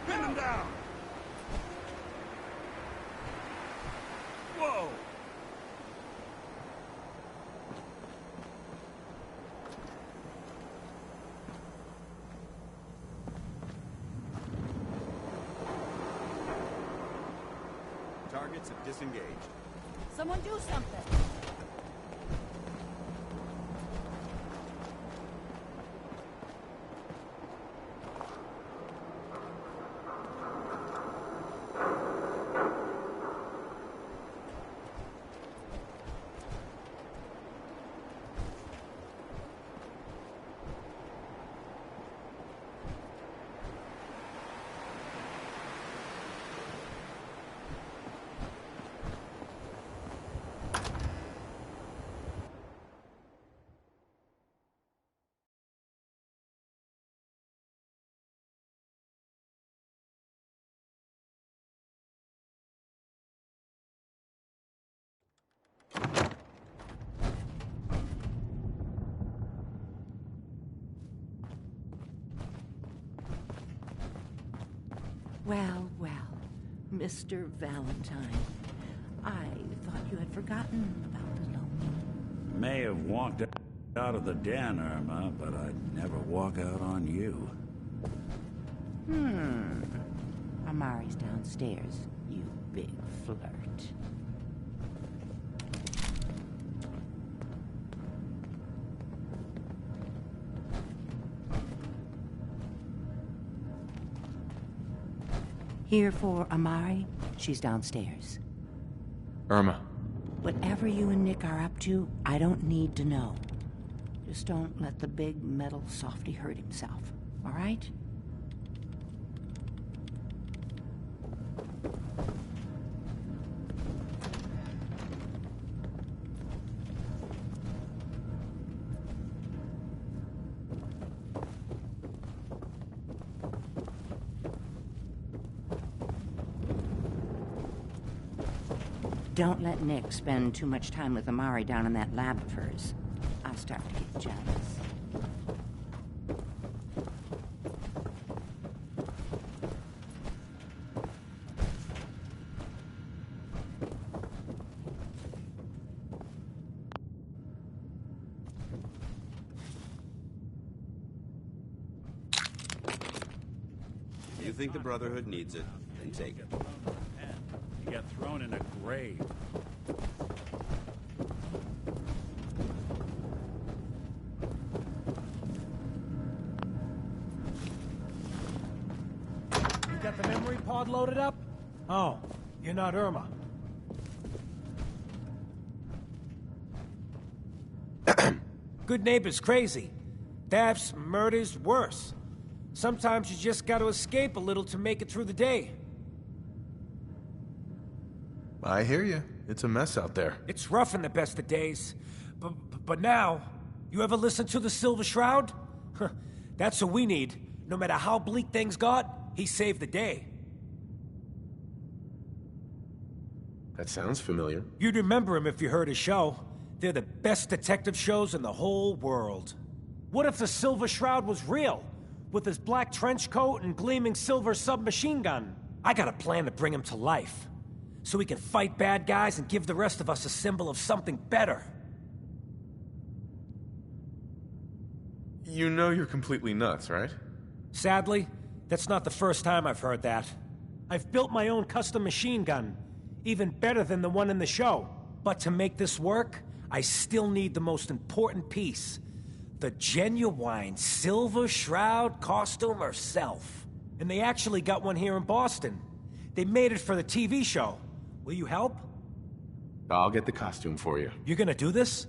Pin him down! Whoa! Targets have disengaged. Someone do something. Well, well, Mr. Valentine. I thought you had forgotten about the lonely. May have walked out of the den, Irma, but I'd never walk out on you. Amari's downstairs, you big flirt. Here for Amari? She's downstairs. Irma. Whatever you and Nick are up to, I don't need to know. Just don't let the big metal softy hurt himself, all right? Don't let Nick spend too much time with Amari down in that lab of hers. I'll start to get jealous. think the Brotherhood needs it, then take it. You get thrown in a grave. You got the memory pod loaded up? Oh, you're not Irma. Good neighbor's crazy. Thefts, murders, worse. Sometimes you just gotta escape a little to make it through the day. I hear you. It's a mess out there. It's rough in the best of days. But now, you ever listen to the Silver Shroud? That's what we need. No matter how bleak things got, he saved the day. That sounds familiar. You'd remember him if you heard his show. They're the best detective shows in the whole world. What if the Silver Shroud was real? With his black trench coat and gleaming silver submachine gun? I got a plan to bring him to life. So he can fight bad guys and give the rest of us a symbol of something better. You know you're completely nuts, right? Sadly, that's not the first time I've heard that. I've built my own custom machine gun, even better than the one in the show. But to make this work, I still need the most important piece. The genuine Silver Shroud costume herself. And they actually got one here in Boston. They made it for the TV show. Will you help? I'll get the costume for you. You're gonna do this?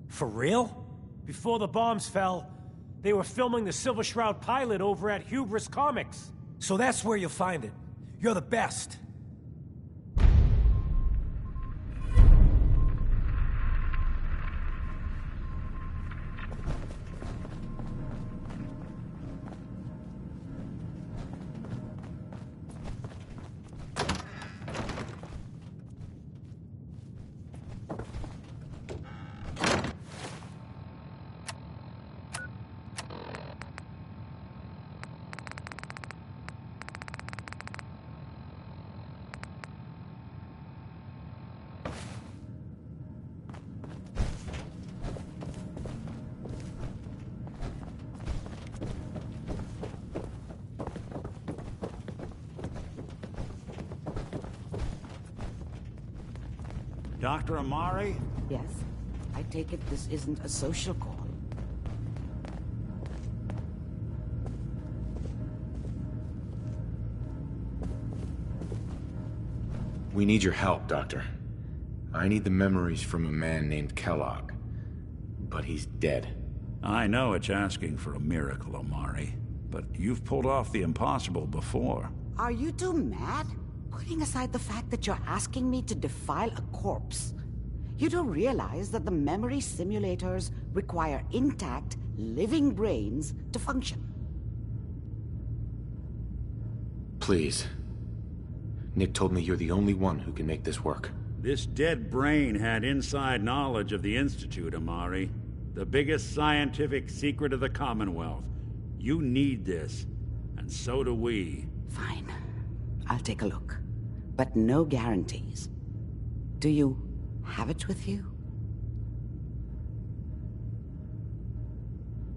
For real? Before the bombs fell, they were filming the Silver Shroud pilot over at Hubris Comics. So that's where you'll find it. You're the best. Dr. Amari? Yes. I take it this isn't a social call. We need your help, Doctor. I need the memories from a man named Kellogg. But he's dead. I know it's asking for a miracle, Amari. But you've pulled off the impossible before. Are you two mad? Putting aside the fact that you're asking me to defile a corpse, you do realize that the memory simulators require intact, living brains to function. Please. Nick told me you're the only one who can make this work. This dead brain had inside knowledge of the Institute, Amari. The biggest scientific secret of the Commonwealth. You need this, and so do we. Fine. I'll take a look. But no guarantees. Do you have it with you?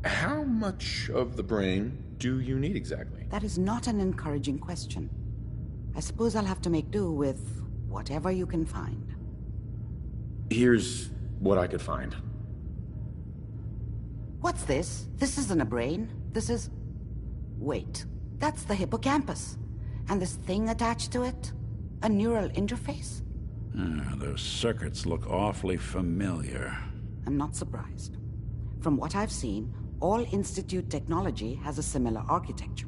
How much of the brain do you need exactly? That is not an encouraging question. I suppose I'll have to make do with whatever you can find. Here's what I could find. What's this? This isn't a brain. This is... Wait. That's the hippocampus. And this thing attached to it? A neural interface? Those circuits look awfully familiar. I'm not surprised. From what I've seen, all Institute technology has a similar architecture.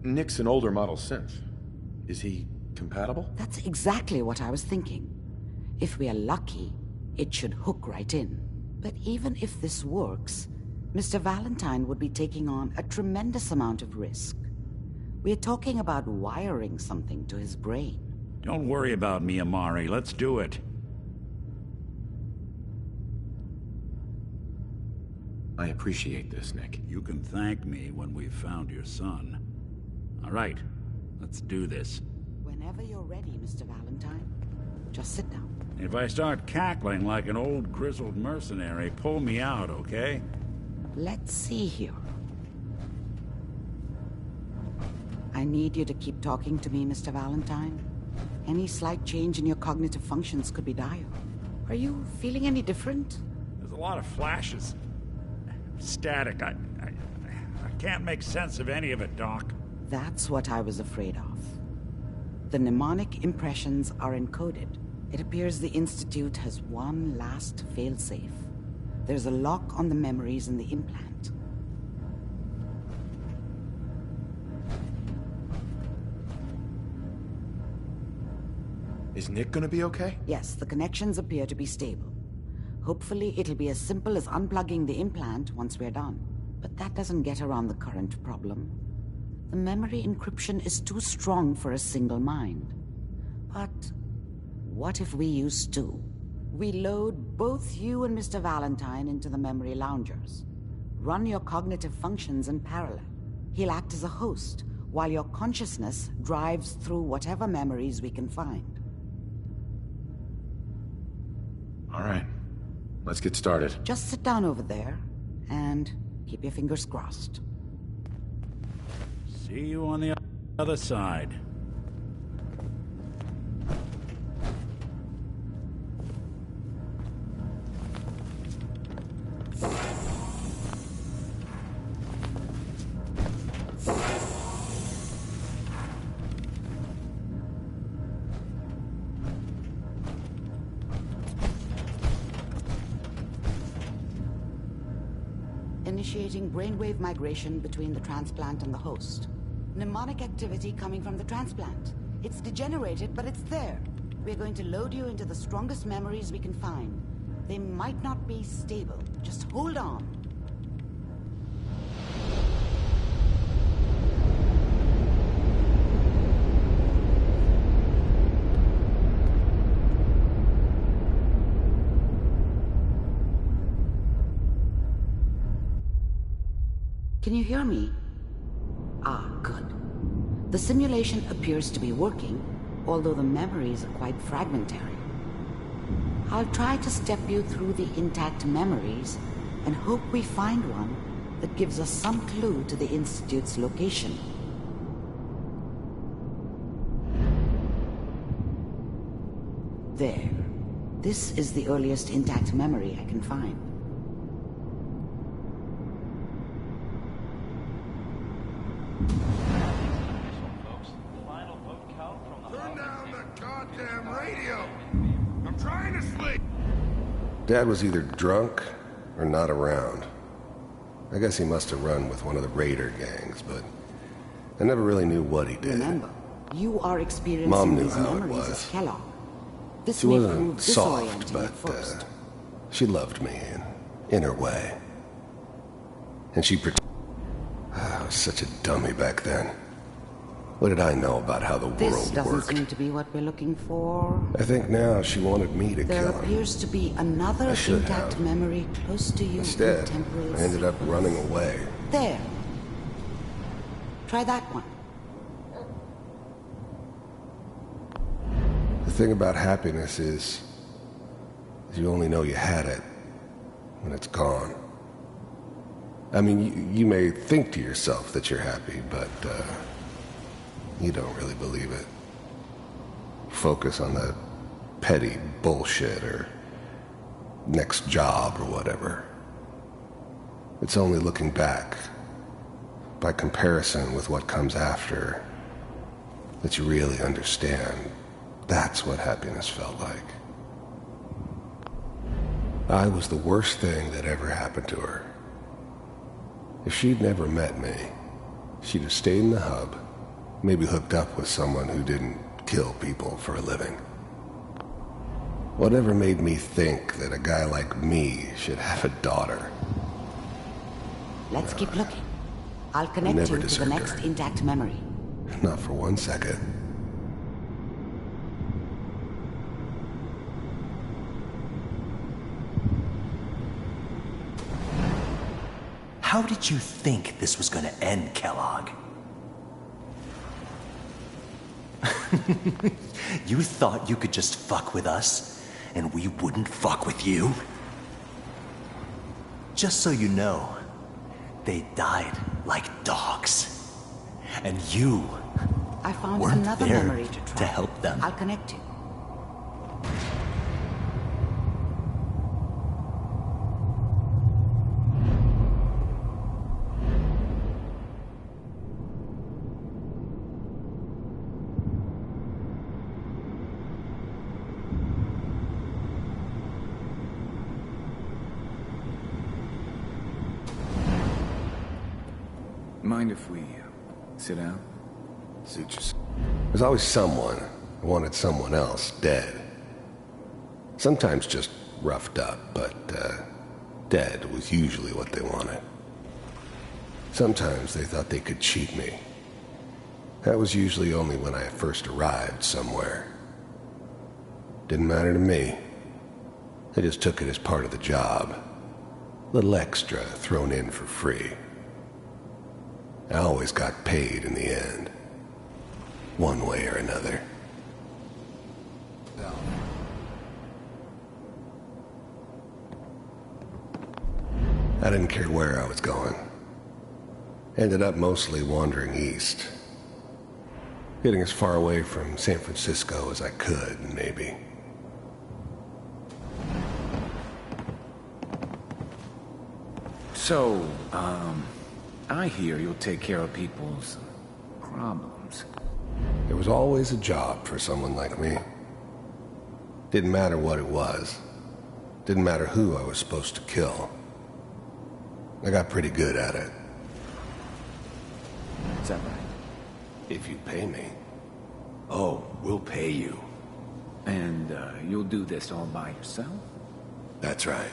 Nick's an older model synth. Is he compatible? That's exactly what I was thinking. If we are lucky, it should hook right in. But even if this works, Mr. Valentine would be taking on a tremendous amount of risk. We're talking about wiring something to his brain. Don't worry about me, Amari. Let's do it. I appreciate this, Nick. You can thank me when we've found your son. All right, let's do this. Whenever you're ready, Mr. Valentine. Just sit down. If I start cackling like an old grizzled mercenary, pull me out, okay? Let's see here. I need you to keep talking to me, Mr. Valentine. Any slight change in your cognitive functions could be dire. Are you feeling any different? There's a lot of flashes. Static. I can't make sense of any of it, Doc. That's what I was afraid of. The mnemonic impressions are encoded. It appears the Institute has one last failsafe. There's a lock on the memories in the implant. Is Nick gonna be okay? Yes, the connections appear to be stable. Hopefully it'll be as simple as unplugging the implant once we're done. But that doesn't get around the current problem. The memory encryption is too strong for a single mind. But what if we use two? We load both you and Mr. Valentine into the memory loungers. Run your cognitive functions in parallel. He'll act as a host, while your consciousness drives through whatever memories we can find. All right. Let's get started. Just sit down over there, and keep your fingers crossed. See you on the other side. Initiating brainwave migration between the transplant and the host. Mnemonic activity coming from the transplant. It's degenerated, but it's there. We're going to load you into the strongest memories we can find. They might not be stable. Just hold on. Can you hear me? Ah, good. The simulation appears to be working, although the memories are quite fragmentary. I'll try to step you through the intact memories and hope we find one that gives us some clue to the Institute's location. There. This is the earliest intact memory I can find. Dad was either drunk or not around. I guess he must have run with one of the raider gangs, but I never really knew what he did. Remember, you are experiencing Mom knew these how it memories was. as Kellogg. This She may wasn't prove soft, disorienting but at first. she loved me in her way. And she I was such a dummy back then. What did I know about how the This world doesn't worked? seem to be what we're looking for. I think now she wanted me to There kill him. appears to be another I should intact have. memory close to you. Instead, in temporal I ended up sequence. running away. There. Try that one. The thing about happiness is you only know you had it when it's gone. I mean, you may think to yourself that you're happy, but you don't really believe it. Focus on the petty bullshit or next job or whatever. It's only looking back, by comparison with what comes after, that you really understand. That's what happiness felt like. I was the worst thing that ever happened to her. If she'd never met me, she'd have stayed in the hub, maybe hooked up with someone who didn't kill people for a living. Whatever made me think that a guy like me should have a daughter? Let's keep looking. I'll connect never you to the deserved next her. intact memory. Not for 1 second. How did you think this was gonna end, Kellogg? You thought you could just fuck with us, and we wouldn't fuck with you? Just so you know, they died like dogs. And you I found weren't another there memory to try. to help them. I'll connect you. Mind if we sit down? Suit yourself. There's always someone who wanted someone else dead. Sometimes just roughed up, but dead was usually what they wanted. Sometimes they thought they could cheat me. That was usually only when I first arrived somewhere. Didn't matter to me. I just took it as part of the job. Little extra thrown in for free. I always got paid in the end. One way or another. I didn't care where I was going. Ended up mostly wandering east. Getting as far away from San Francisco as I could, maybe. So, I hear you'll take care of people's problems. There was always a job for someone like me. Didn't matter what it was. Didn't matter who I was supposed to kill. I got pretty good at it. Is that right? If you pay me. Oh, we'll pay you. And, you'll do this all by yourself? That's right.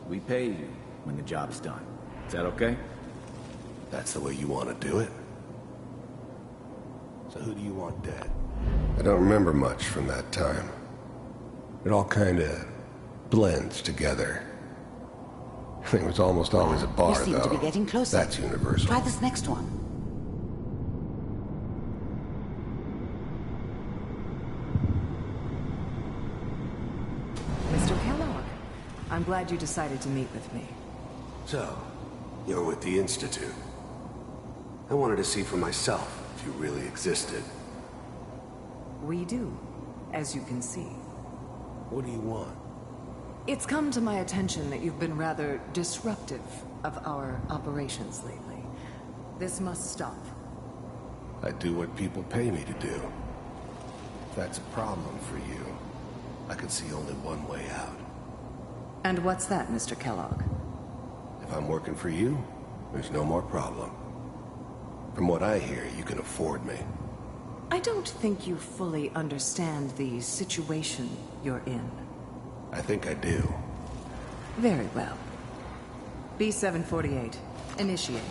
We pay you when the job's done. Is that okay? That's the way you want to do it? So who do you want dead? I don't remember much from that time. It all kinda blends together. There was almost always a bar, You seem though. to be getting closer. That's universal. Try this next one. Mr. Kellogg, I'm glad you decided to meet with me. So, you're with the Institute. I wanted to see for myself if you really existed. We do, as you can see. What do you want? It's come to my attention that you've been rather disruptive of our operations lately. This must stop. I do what people pay me to do. If that's a problem for you, I can see only one way out. And what's that, Mr. Kellogg? If I'm working for you, there's no more problem. From what I hear, you can afford me. I don't think you fully understand the situation you're in. I think I do. Very well. B-748, initiate.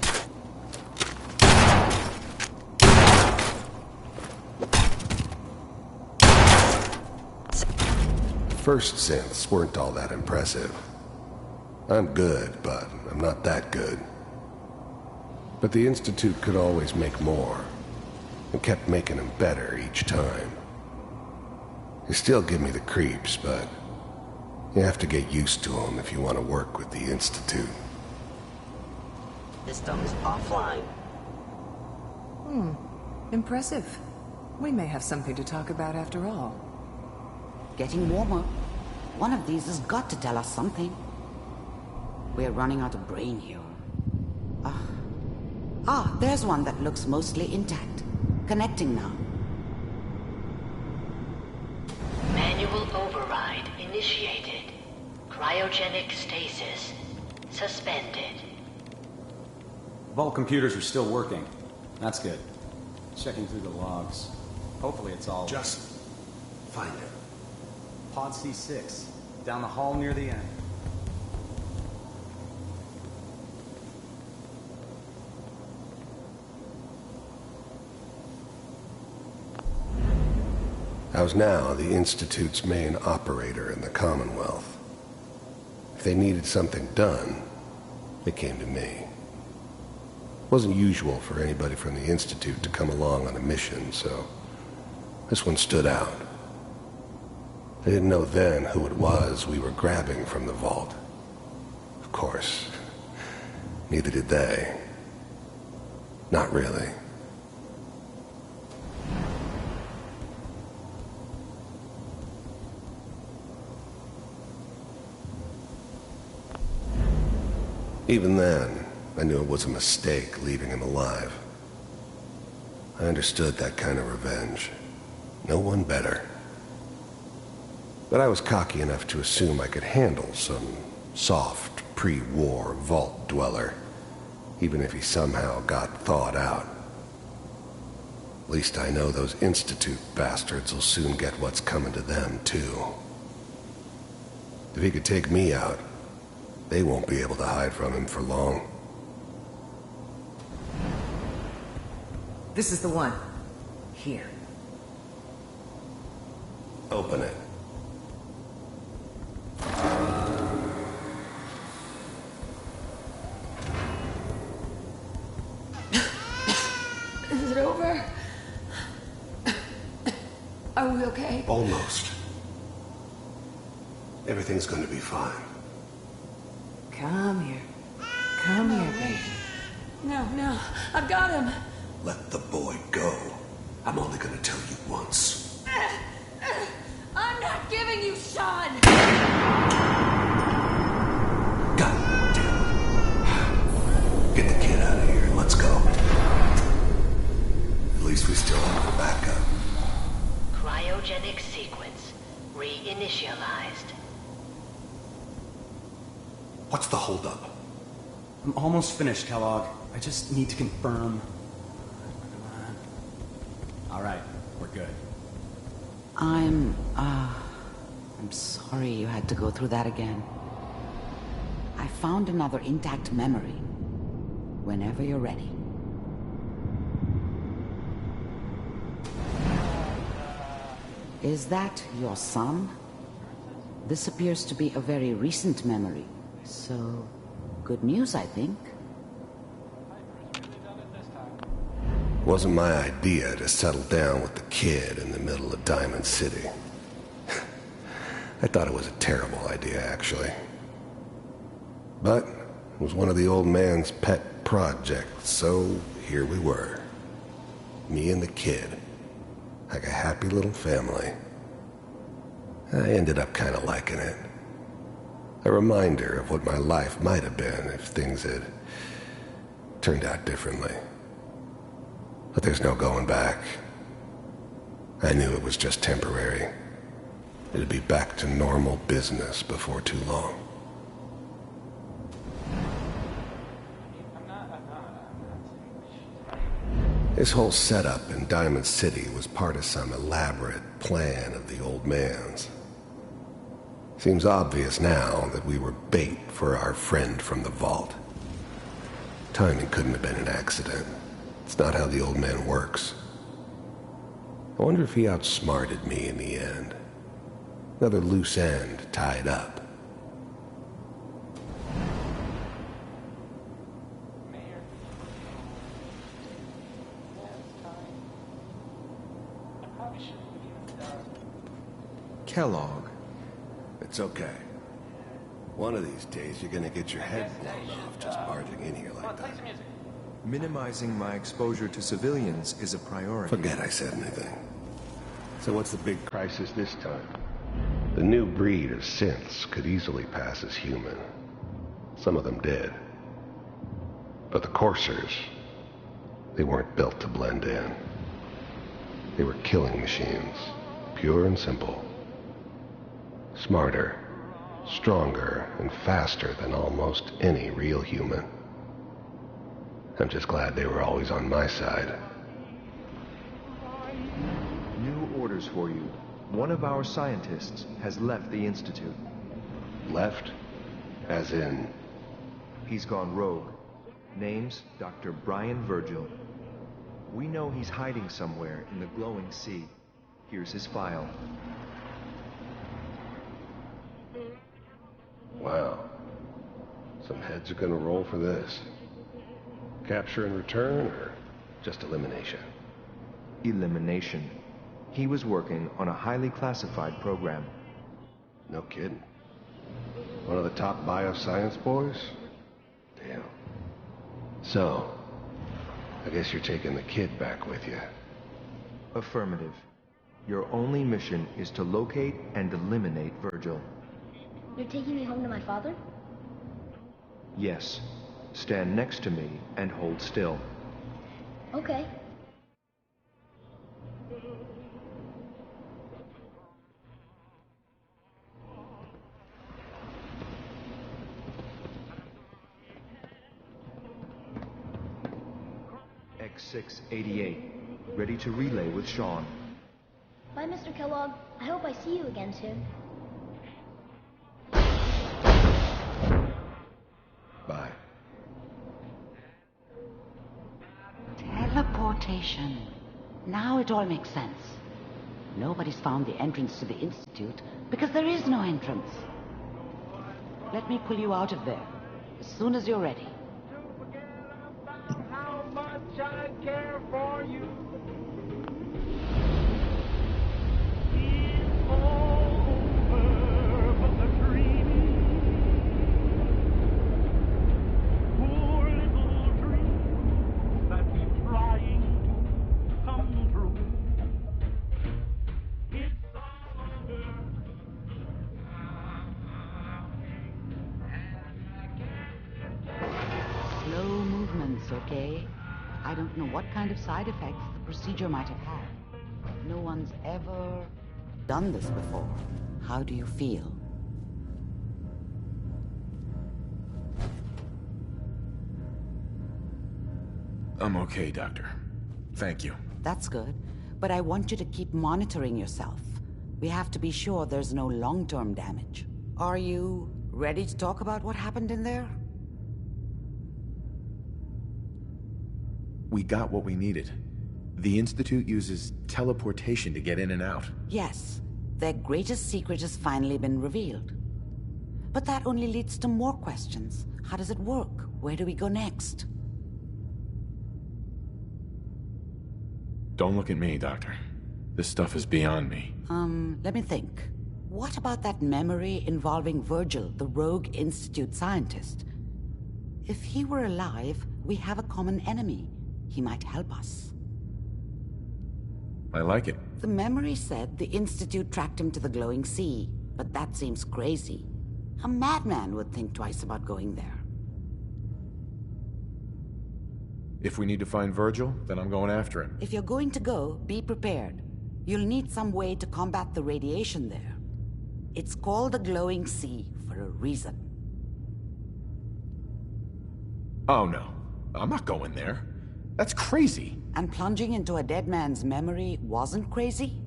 First synths weren't all that impressive. I'm good, but I'm not that good. But the Institute could always make more, and kept making them better each time. They still give me the creeps, but you have to get used to them if you want to work with the Institute. Systems offline. Impressive. We may have something to talk about after all. Getting warmer. One of these has got to tell us something. We're running out of brain here. There's one that looks mostly intact. Connecting now. Manual override initiated. Cryogenic stasis suspended. Vault computers are still working. That's good. Checking through the logs. Hopefully it's all... Just find it. Pod C6. Down the hall near the end. I was now the Institute's main operator in the Commonwealth. If they needed something done, they came to me. It wasn't usual for anybody from the Institute to come along on a mission, so This one stood out. I didn't know then who it was we were grabbing from the vault. Of course, neither did they. Not really. Even then, I knew it was a mistake leaving him alive. I understood that kind of revenge. No one better. But I was cocky enough to assume I could handle some soft, pre-war vault dweller, even if he somehow got thawed out. At least I know those Institute bastards will soon get what's coming to them, too. If he could take me out, they won't be able to hide from him for long. This is the one. Here. Open it. Is it over? Are we okay? Almost. Everything's gonna be fine. Come here. Come here, baby. No, I've got him. Let the boy go. I'm only gonna tell you once. I'm not giving you Sean! God damn it. Get the kid out of here and let's go. At least we still have the backup. Cryogenic sequence reinitialized. What's the holdup? I'm almost finished, Kellogg. I just need to confirm. All right, we're good. I'm sorry you had to go through that again. I found another intact memory. Whenever you're ready. Is that your son? This appears to be a very recent memory. So, good news, I think. Wasn't my idea to settle down with the kid in the middle of Diamond City. I thought it was a terrible idea, actually. But it was one of the old man's pet projects, so here we were. Me and the kid. Like a happy little family. I ended up kind of liking it. A reminder of what my life might have been if things had turned out differently. But there's no going back. I knew it was just temporary. It'd be back to normal business before too long. This whole setup in Diamond City was part of some elaborate plan of the old man's. Seems obvious now that we were bait for our friend from the vault. Timing couldn't have been an accident. It's not how the old man works. I wonder if he outsmarted me in the end. Another loose end tied up. Kellogg. It's okay. One of these days you're gonna get your head blown off just barging in here like that. Minimizing my exposure to civilians is a priority. Forget I said anything. So what's the big crisis this time? The new breed of synths could easily pass as human. Some of them did. But the coursers, they weren't built to blend in. They were killing machines, pure and simple. Smarter, stronger, and faster than almost any real human. I'm just glad they were always on my side. New orders for you. One of our scientists has left the Institute. Left? As in? He's gone rogue. Name's Dr. Brian Virgil. We know he's hiding somewhere in the glowing sea. Here's his file. Wow. Some heads are gonna roll for this. Capture and return, or just elimination? Elimination. He was working on a highly classified program. No kidding. One of the top bioscience boys? Damn. So, I guess you're taking the kid back with you. Affirmative. Your only mission is to locate and eliminate Virgil. You're taking me home to my father? Yes. Stand next to me and hold still. Okay. X688. Ready to relay with Sean. Bye, Mr. Kellogg. I hope I see you again soon. Bye. Teleportation. Now it all makes sense. Nobody's found the entrance to the Institute because there is no entrance. Let me pull you out of there as soon as you're ready. How much I care for you. It's all over, but the dreaming. Poor little dream that keeps trying to come true. It's all over. Slow movements, okay? I don't know what kind of side effects the procedure might have had. No one's ever done this before. How do you feel? I'm okay, Doctor. Thank you. That's good, but I want you to keep monitoring yourself. We have to be sure there's no long-term damage. Are you ready to talk about what happened in there? We got what we needed. The Institute uses teleportation to get in and out. Yes, their greatest secret has finally been revealed. But that only leads to more questions. How does it work? Where do we go next? Don't look at me, Doctor. This stuff is beyond me. Let me think. What about that memory involving Virgil, the rogue Institute scientist? If he were alive, we have a common enemy. He might help us. I like it. The memory said the Institute tracked him to the glowing sea, but that seems crazy. A madman would think twice about going there. If we need to find Virgil, then I'm going after him. If you're going to go, be prepared. You'll need some way to combat the radiation there. It's called the glowing sea for a reason. Oh no, I'm not going there. That's crazy. And plunging into a dead man's memory wasn't crazy?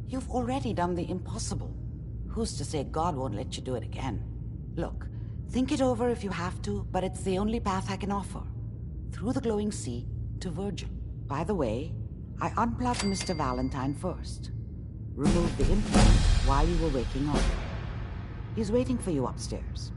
You've already done the impossible. Who's to say God won't let you do it again? Look, think it over if you have to, but it's the only path I can offer. Through the glowing sea to Virgil. By the way, I unplugged Mr. Valentine first. Removed the implant while you were waking up. He's waiting for you upstairs.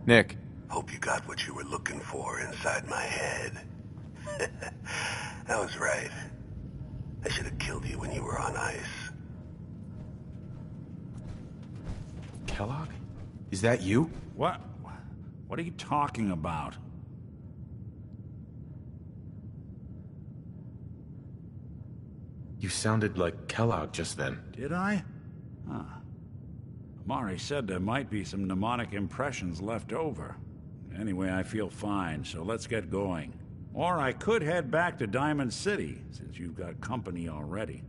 Nick. Hope you got what you were looking for inside my head. I was right. I should have killed you when you were on ice. Kellogg? Is that you? What? What are you talking about? You sounded like Kellogg just then. Did I? Huh. Amari said there might be some mnemonic impressions left over. Anyway, I feel fine, so let's get going. Or I could head back to Diamond City, since you've got company already.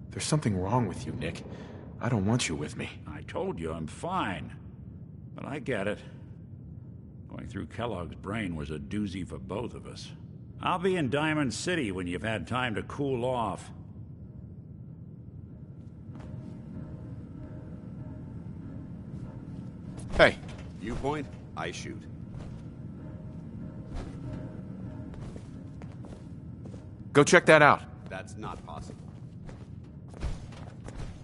There's something wrong with you, Nick. I don't want you with me. I told you I'm fine. But I get it. Going through Kellogg's brain was a doozy for both of us. I'll be in Diamond City when you've had time to cool off. Hey. You point, I shoot. Go check that out. That's not possible.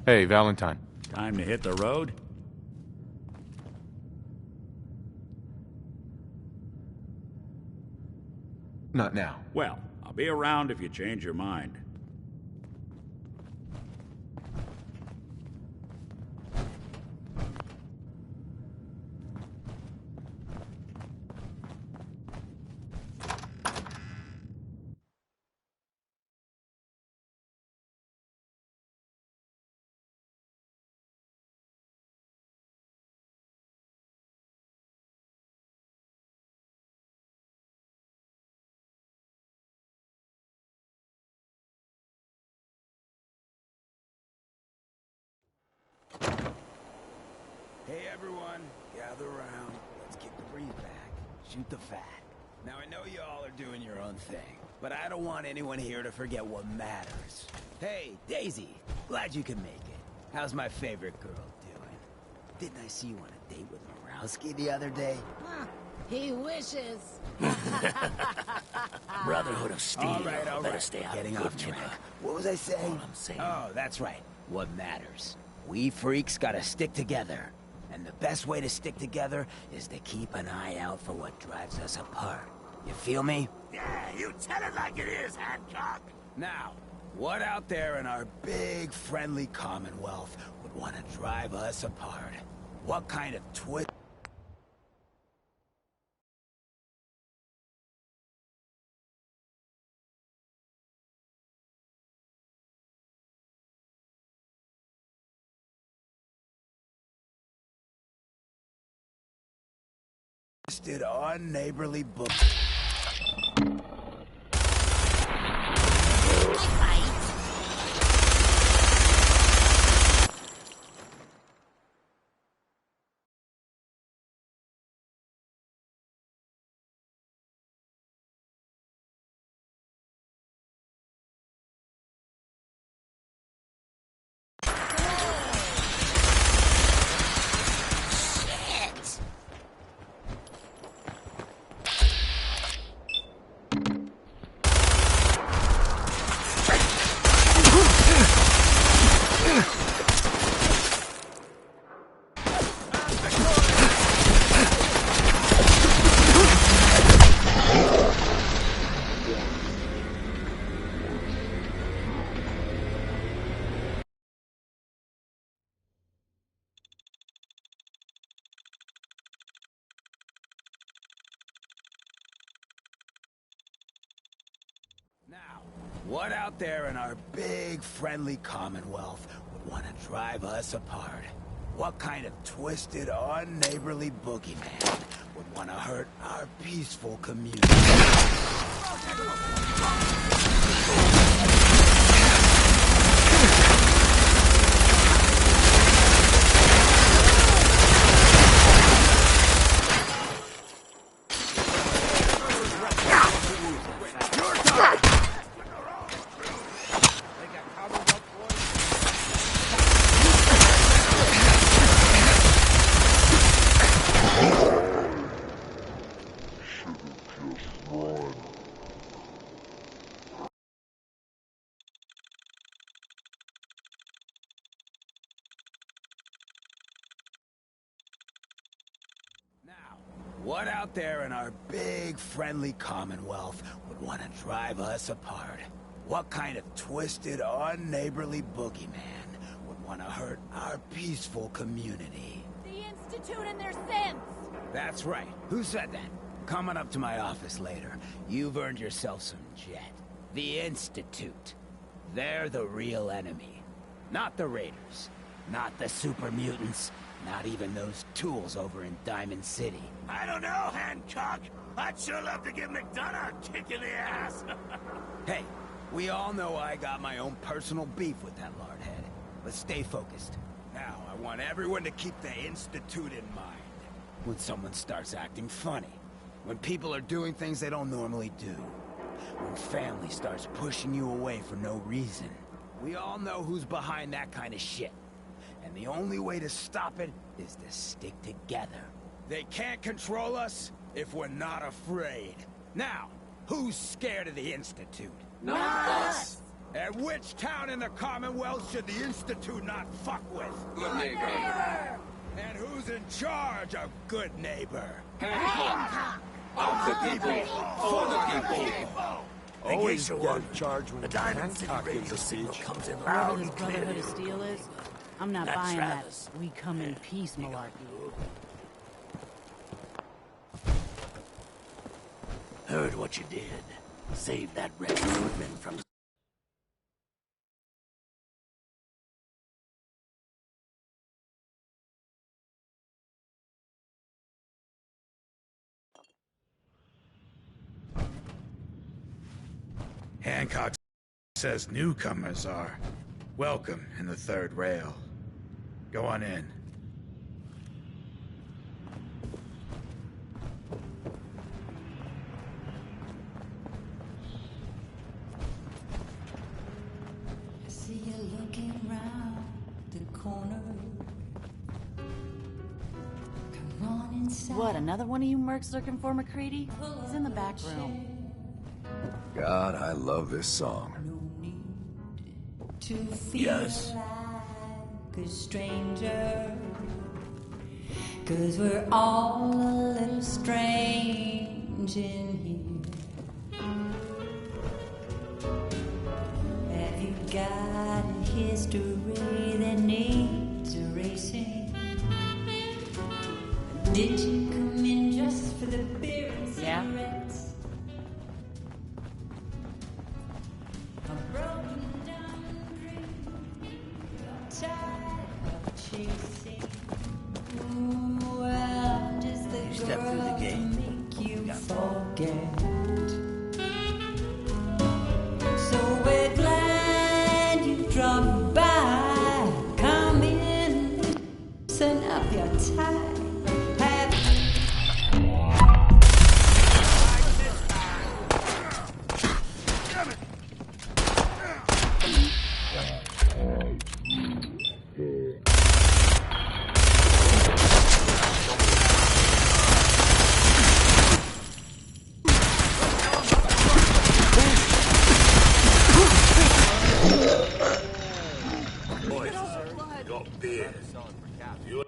Hey, Valentine. Time to hit the road? Not now. Well, I'll be around if you change your mind. Hey everyone, gather around. Let's kick the breeze back. Shoot the fat. Now I know you all are doing your own thing, but I don't want anyone here to forget what matters. Hey, Daisy, glad you could make it. How's my favorite girl doing? Didn't I see you on a date with Morowski the other day? He wishes. Brotherhood of Steel. All right. Better stay out Getting of off it, track. What was I saying? All I'm saying. Oh, that's right. What matters. We freaks gotta stick together. And the best way to stick together is to keep an eye out for what drives us apart. You feel me? Yeah, you tell it like it is, Hancock. Now, what out there in our big, friendly Commonwealth would want to drive us apart? What kind of twist? Twisted, unneighborly book. Now, what out there in our big, friendly Commonwealth would want to drive us apart? What kind of twisted, unneighborly boogeyman would want to hurt our peaceful community? What out there in our big, friendly Commonwealth would want to drive us apart? What kind of twisted, unneighborly boogeyman would want to hurt our peaceful community? The Institute and their sins! That's right. Who said that? Coming up to my office later. You've earned yourself some jet. The Institute. They're the real enemy. Not the Raiders. Not the super mutants. Not even those tools over in Diamond City. I don't know, Hancock. I'd sure love to give McDonough a kick in the ass. Hey, we all know I got my own personal beef with that lardhead. But stay focused. Now, I want everyone to keep the Institute in mind. When someone starts acting funny. When people are doing things they don't normally do. When family starts pushing you away for no reason. We all know who's behind that kind of shit. And the only way to stop it is to stick together. They can't control us if we're not afraid. Now, who's scared of the Institute? Not us! And which town in the Commonwealth should the Institute not fuck with? Good neighbor! And who's in charge of good neighbor? Hancock! Of the people, for the people! Always get charged when the Diamond City radio signal comes in loud Whoever and this clear. Brotherhood of Steel is, I'm not That's buying Travis. that we come in peace malarkey. Heard what you did. Saved that recruitment from... Hancock says newcomers are welcome in the third rail. Go on in. I see you looking round the corner. Come on inside. What, another one of you mercs looking for McCready? He's in the back room. God, I love this song. To feel Yes. like a stranger. 'Cause we're all a little strange in here. Have you got a history that needs erasing? Did you come in just for the beer and cigarettes? A broken down dream, tired of chasing. Ooh, well, I'm just the Step through the girl gate. to make you forget. So we're glad you dropped by. Come in, loosen up your tie. Boys, got beer. You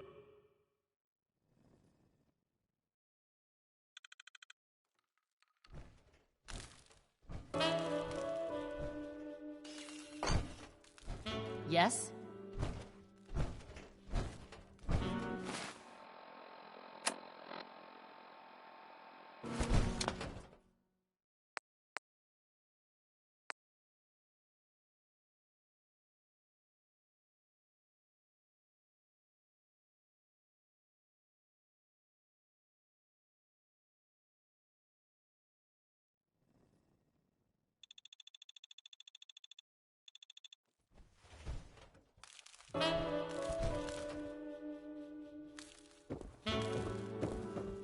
Yes?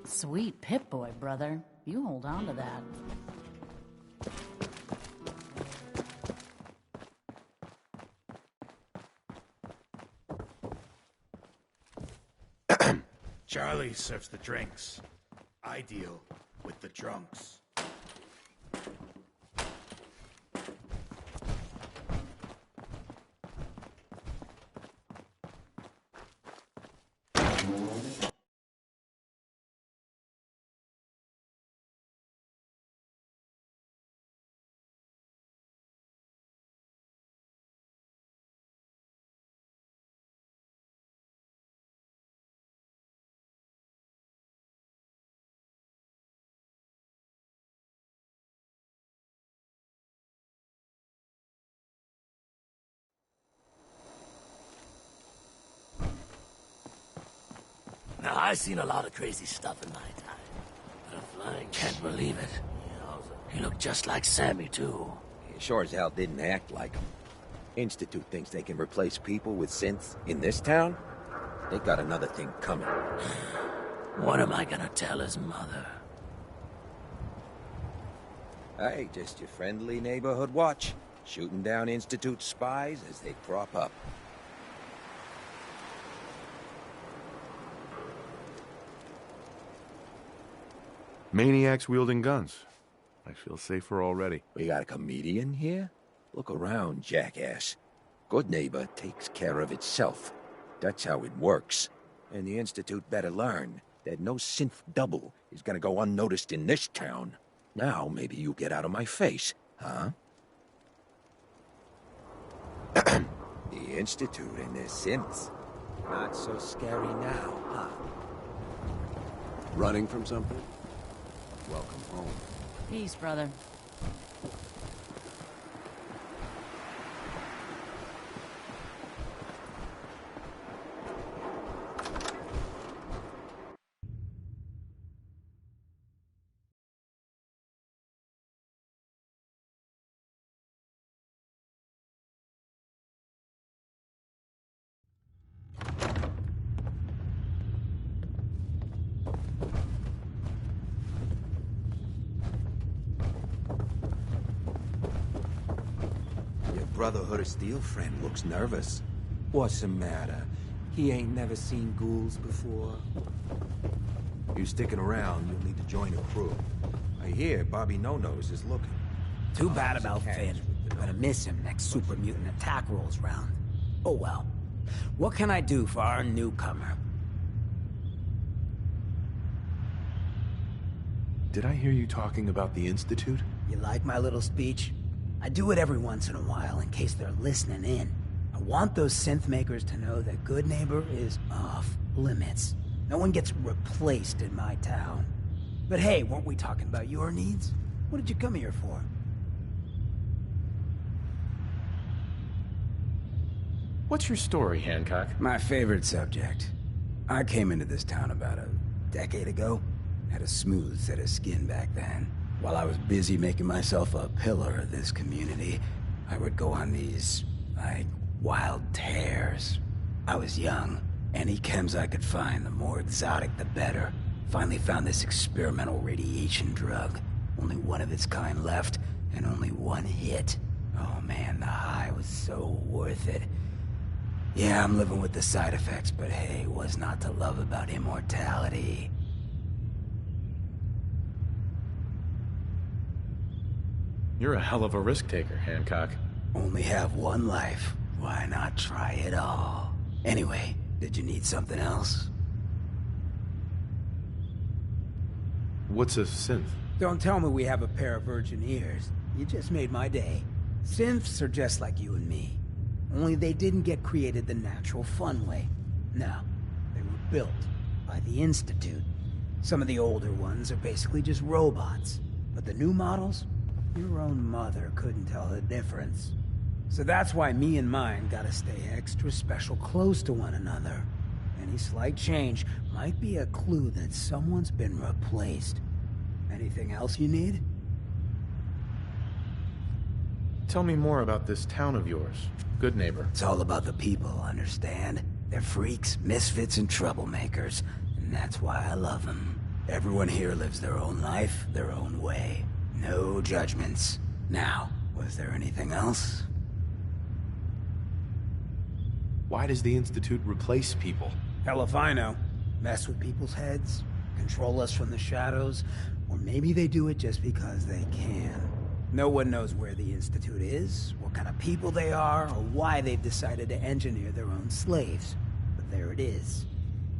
Sweet Pip-Boy, brother. You hold on to that. Charlie serves the drinks. I deal with the drunks. Now, I've seen a lot of crazy stuff in my time. But a flying can't believe it. He looked just like Sammy, too. He sure as hell didn't act like him. Institute thinks they can replace people with synths in this town? They got another thing coming. What am I gonna tell his mother? Hey, just your friendly neighborhood watch. Shooting down Institute spies as they crop up. Maniacs wielding guns. I feel safer already. We got a comedian here? Look around, jackass. Good neighbor takes care of itself. That's how it works. And the Institute better learn that no synth double is gonna go unnoticed in this town. Now maybe you get out of my face, huh? The Institute and their synths. Not so scary now, huh? Running from something? Welcome home. Peace, brother. Brotherhood of Steel friend looks nervous. What's the matter? He ain't never seen ghouls before. You sticking around, you'll need to join a crew. I hear Bobby No-Nose is looking. Too bad about Finn. Gonna miss him next super mutant attack rolls round. Oh well. What can I do for our newcomer? Did I hear you talking about the Institute? You like my little speech? I do it every once in a while in case they're listening in. I want those synth makers to know that Good Neighbor is off limits. No one gets replaced in my town. But hey, weren't we talking about your needs? What did you come here for? What's your story, Hancock? My favorite subject. I came into this town about a decade ago. Had a smooth set of skin back then. While I was busy making myself a pillar of this community, I would go on these, wild tears. I was young. Any chems I could find, the more exotic the better. Finally found this experimental radiation drug. Only one of its kind left, and only one hit. Oh man, the high was so worth it. Yeah, I'm living with the side effects, but hey, what's not to love about immortality? You're a hell of a risk taker, Hancock. Only have one life. Why not try it all? Anyway, did you need something else? What's a synth? Don't tell me we have a pair of virgin ears. You just made my day. Synths are just like you and me. Only they didn't get created the natural fun way. No, they were built by the Institute. Some of the older ones are basically just robots. But the new models? Your own mother couldn't tell the difference. So that's why me and mine gotta stay extra special close to one another. Any slight change might be a clue that someone's been replaced. Anything else you need? Tell me more about this town of yours, Good Neighbor. It's all about the people, understand? They're freaks, misfits, and troublemakers. And that's why I love them. Everyone here lives their own life, their own way. No judgments. Now, was there anything else? Why does the Institute replace people? Hell if I know. Mess with people's heads, control us from the shadows, or maybe they do it just because they can. No one knows where the Institute is, what kind of people they are, or why they've decided to engineer their own slaves. But there it is.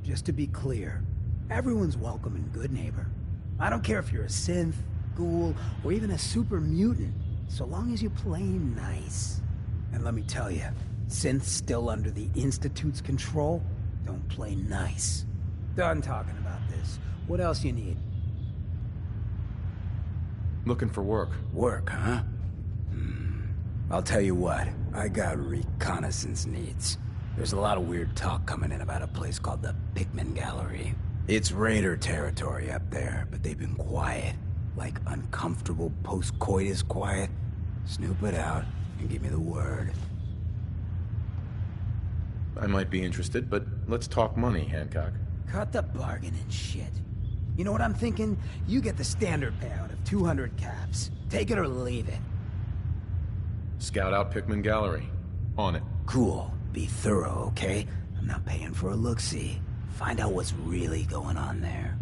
Just to be clear, everyone's welcome in Good Neighbor. I don't care if you're a synth, ghoul, or even a super mutant, so long as you play nice. And let me tell you, synths still under the Institute's control don't play nice. Done talking about this. What else you need? Looking for work. Work, huh? I'll tell you what, I got reconnaissance needs. There's a lot of weird talk coming in about a place called the Pickman Gallery. It's raider territory up there, but they've been quiet. Like uncomfortable post-coitus quiet. Snoop it out and give me the word. I might be interested, but let's talk money, Hancock. Cut the bargaining shit. You know what I'm thinking? You get the standard payout of 200 caps. Take it or leave it. Scout out Pickman Gallery. On it. Cool. Be thorough, okay? I'm not paying for a look-see. Find out what's really going on there.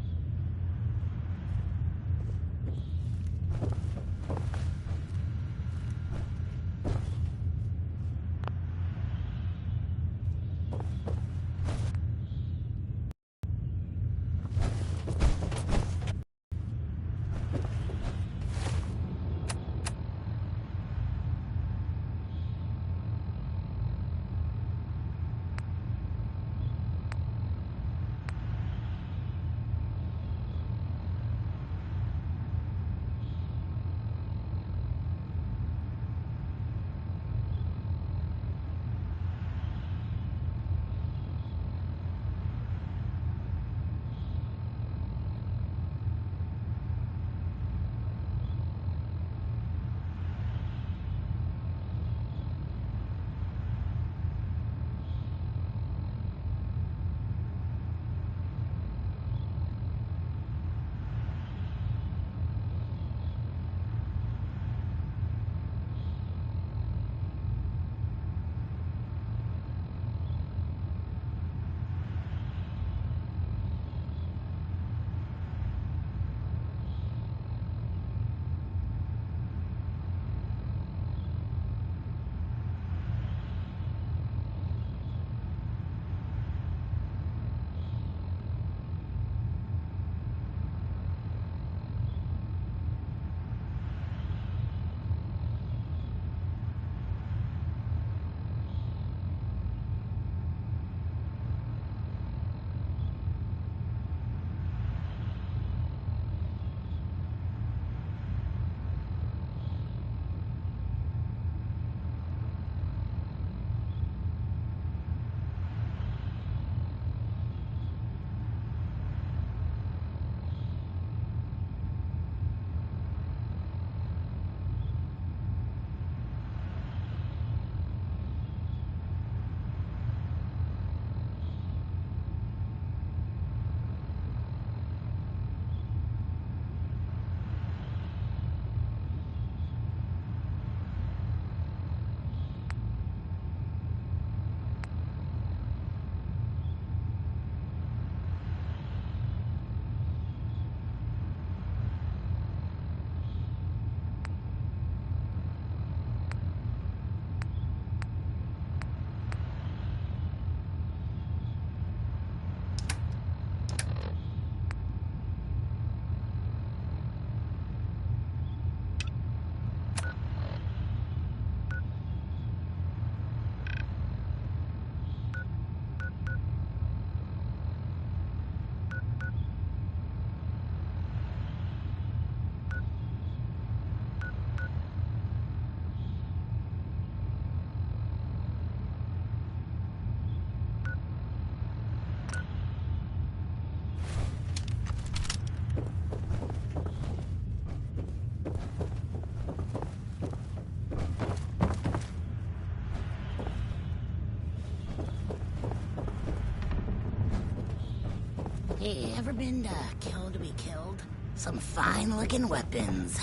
Hey, ever been killed to be killed? Some fine-looking weapons.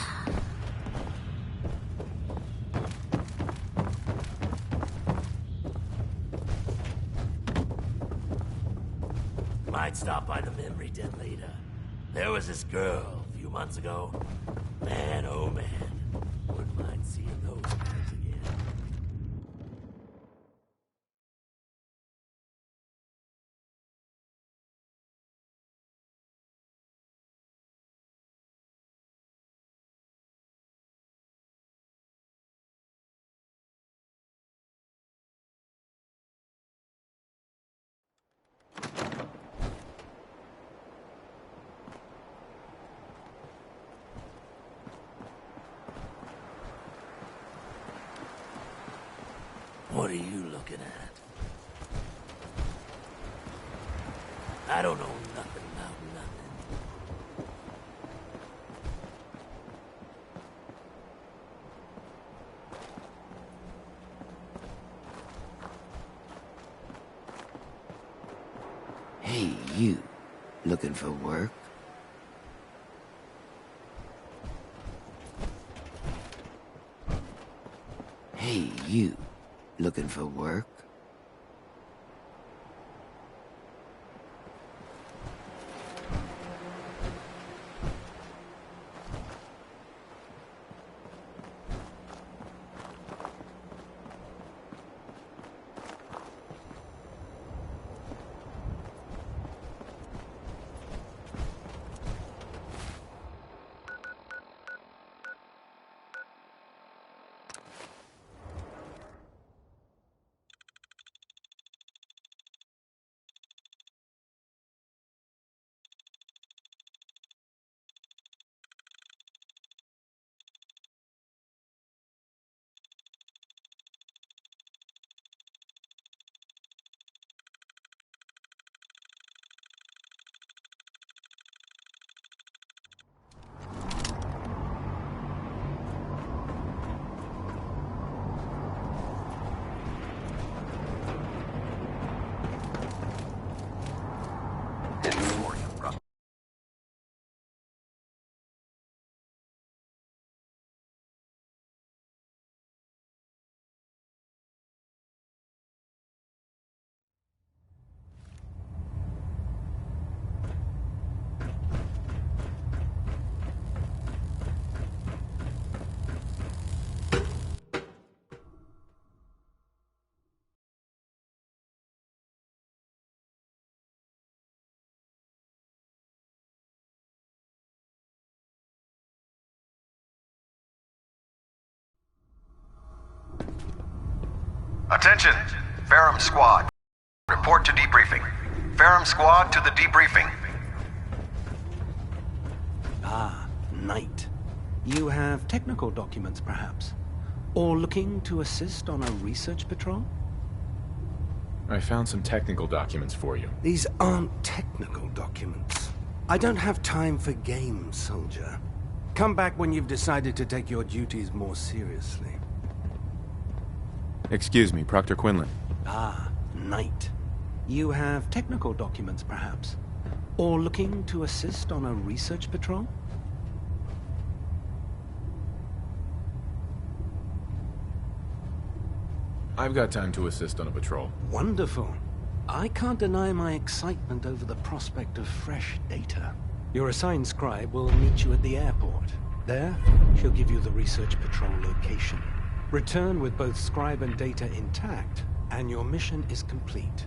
Might stop by the memory den later. There was this girl a few months ago. Man, oh man. Wouldn't mind seeing those guys again. What are you looking at? I don't know nothing about nothing. Hey, you. Looking for work? Hey, you. Looking for work? Attention! Ferrum Squad. Report to debriefing. Ferrum Squad to the debriefing. Ah, Knight. You have technical documents, perhaps? Or looking to assist on a research patrol? I found some technical documents for you. These aren't technical documents. I don't have time for games, soldier. Come back when you've decided to take your duties more seriously. Excuse me, Proctor Quinlan. Ah, Knight. You have technical documents, perhaps? Or looking to assist on a research patrol? I've got time to assist on a patrol. Wonderful. I can't deny my excitement over the prospect of fresh data. Your assigned scribe will meet you at the airport. There, she'll give you the research patrol location. Return with both scribe and data intact, and your mission is complete.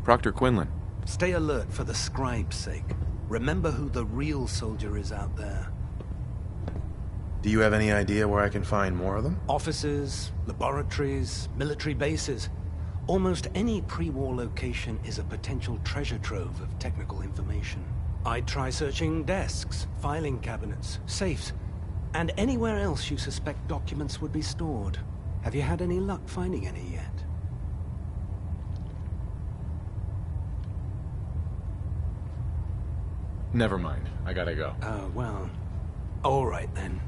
Proctor Quinlan. Stay alert for the scribe's sake. Remember who the real soldier is out there. Do you have any idea where I can find more of them? Offices, laboratories, military bases. Almost any pre-war location is a potential treasure trove of technical information. I'd try searching desks, filing cabinets, safes, and anywhere else you suspect documents would be stored. Have you had any luck finding any yet? Never mind. I gotta go. Oh, well. All right, then.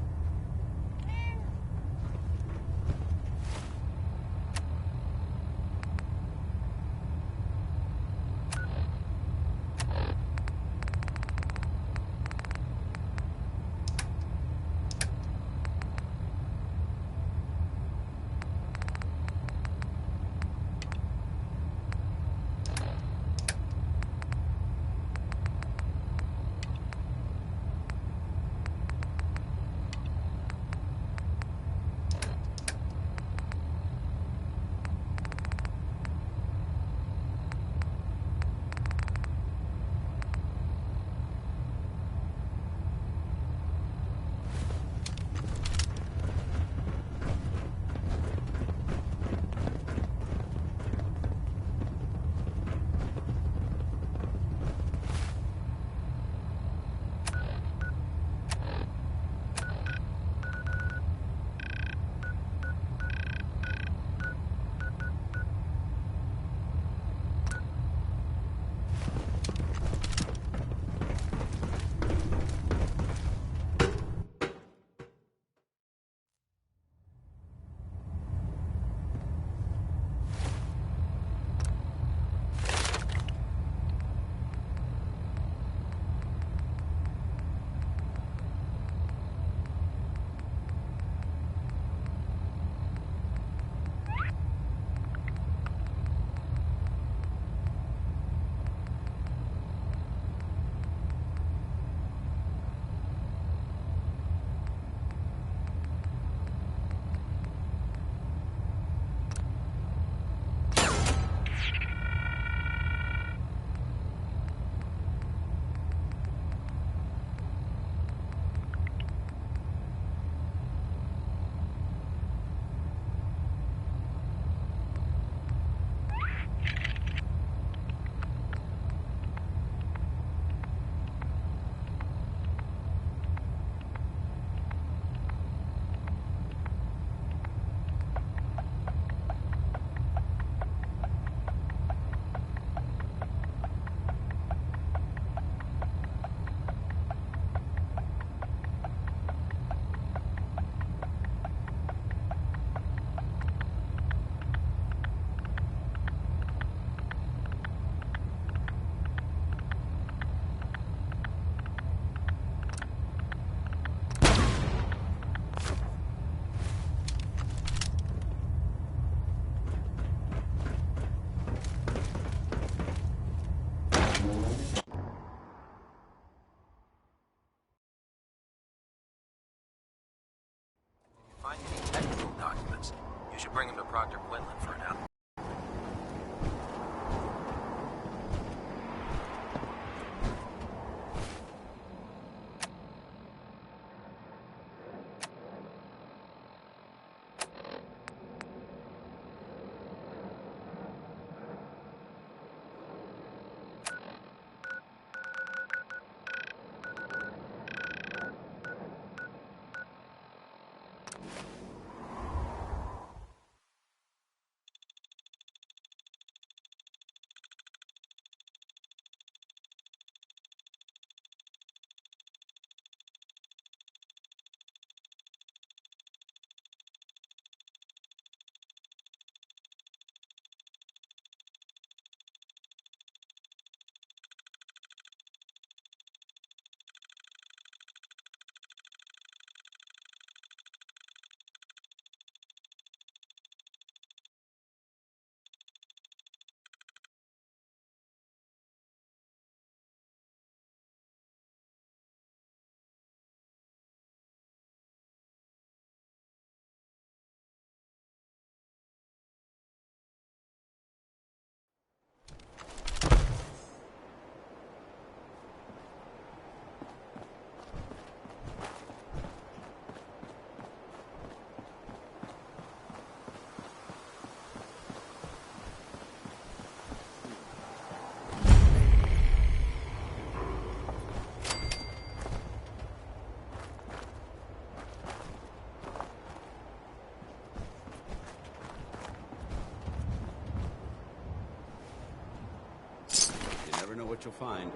never know what you'll find.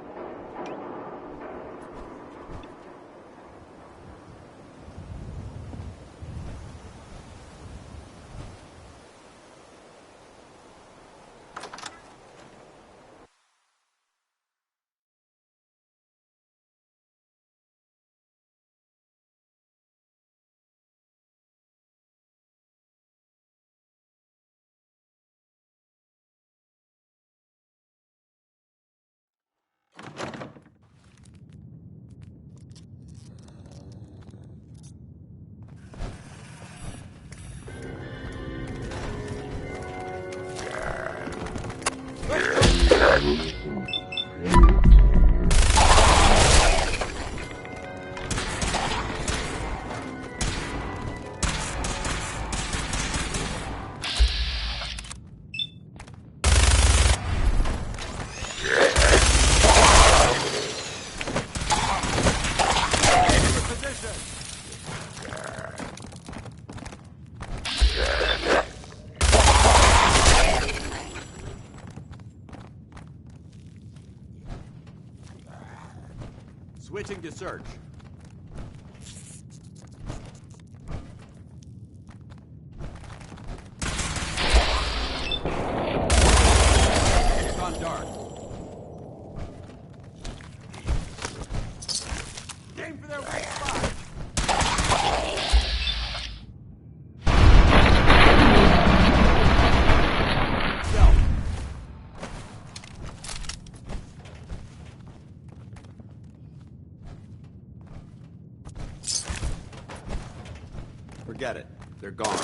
Switching to search. It's gone dark. Aim for their weak spot. Forget it. They're gone.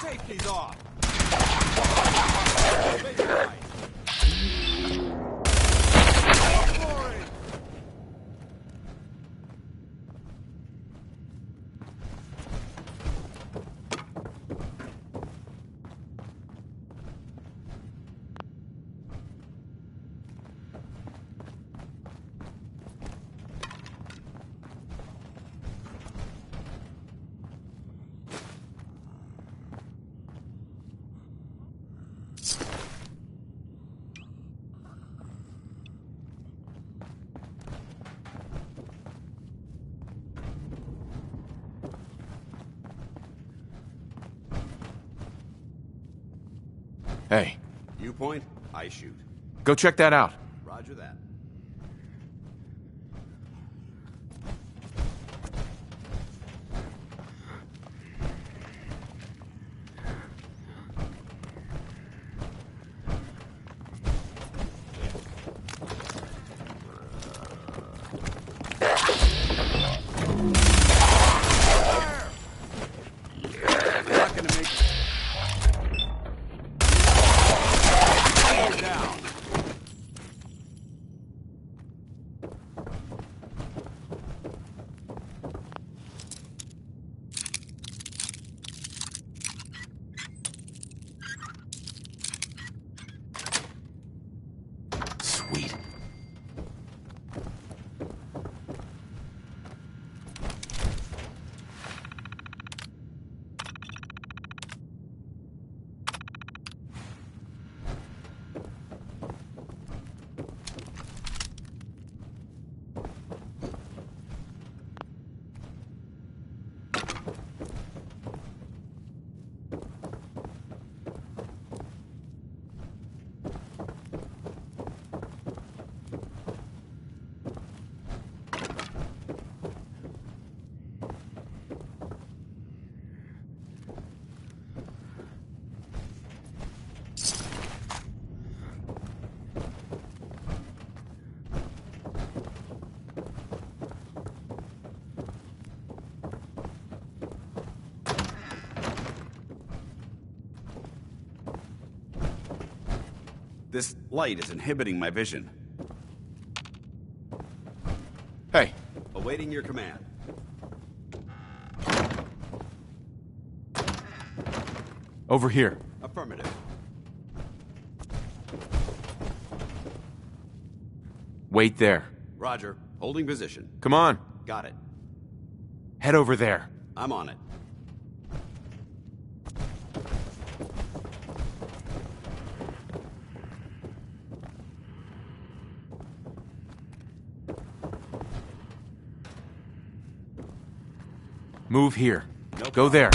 Safety's off. Big right. Hey. You point, I shoot. Go check that out. Roger that. Sweet. This light is inhibiting my vision. Hey. Awaiting your command. Over here. Affirmative. Wait there. Roger. Holding position. Come on. Got it. Head over there. I'm on it. Move here. Go there.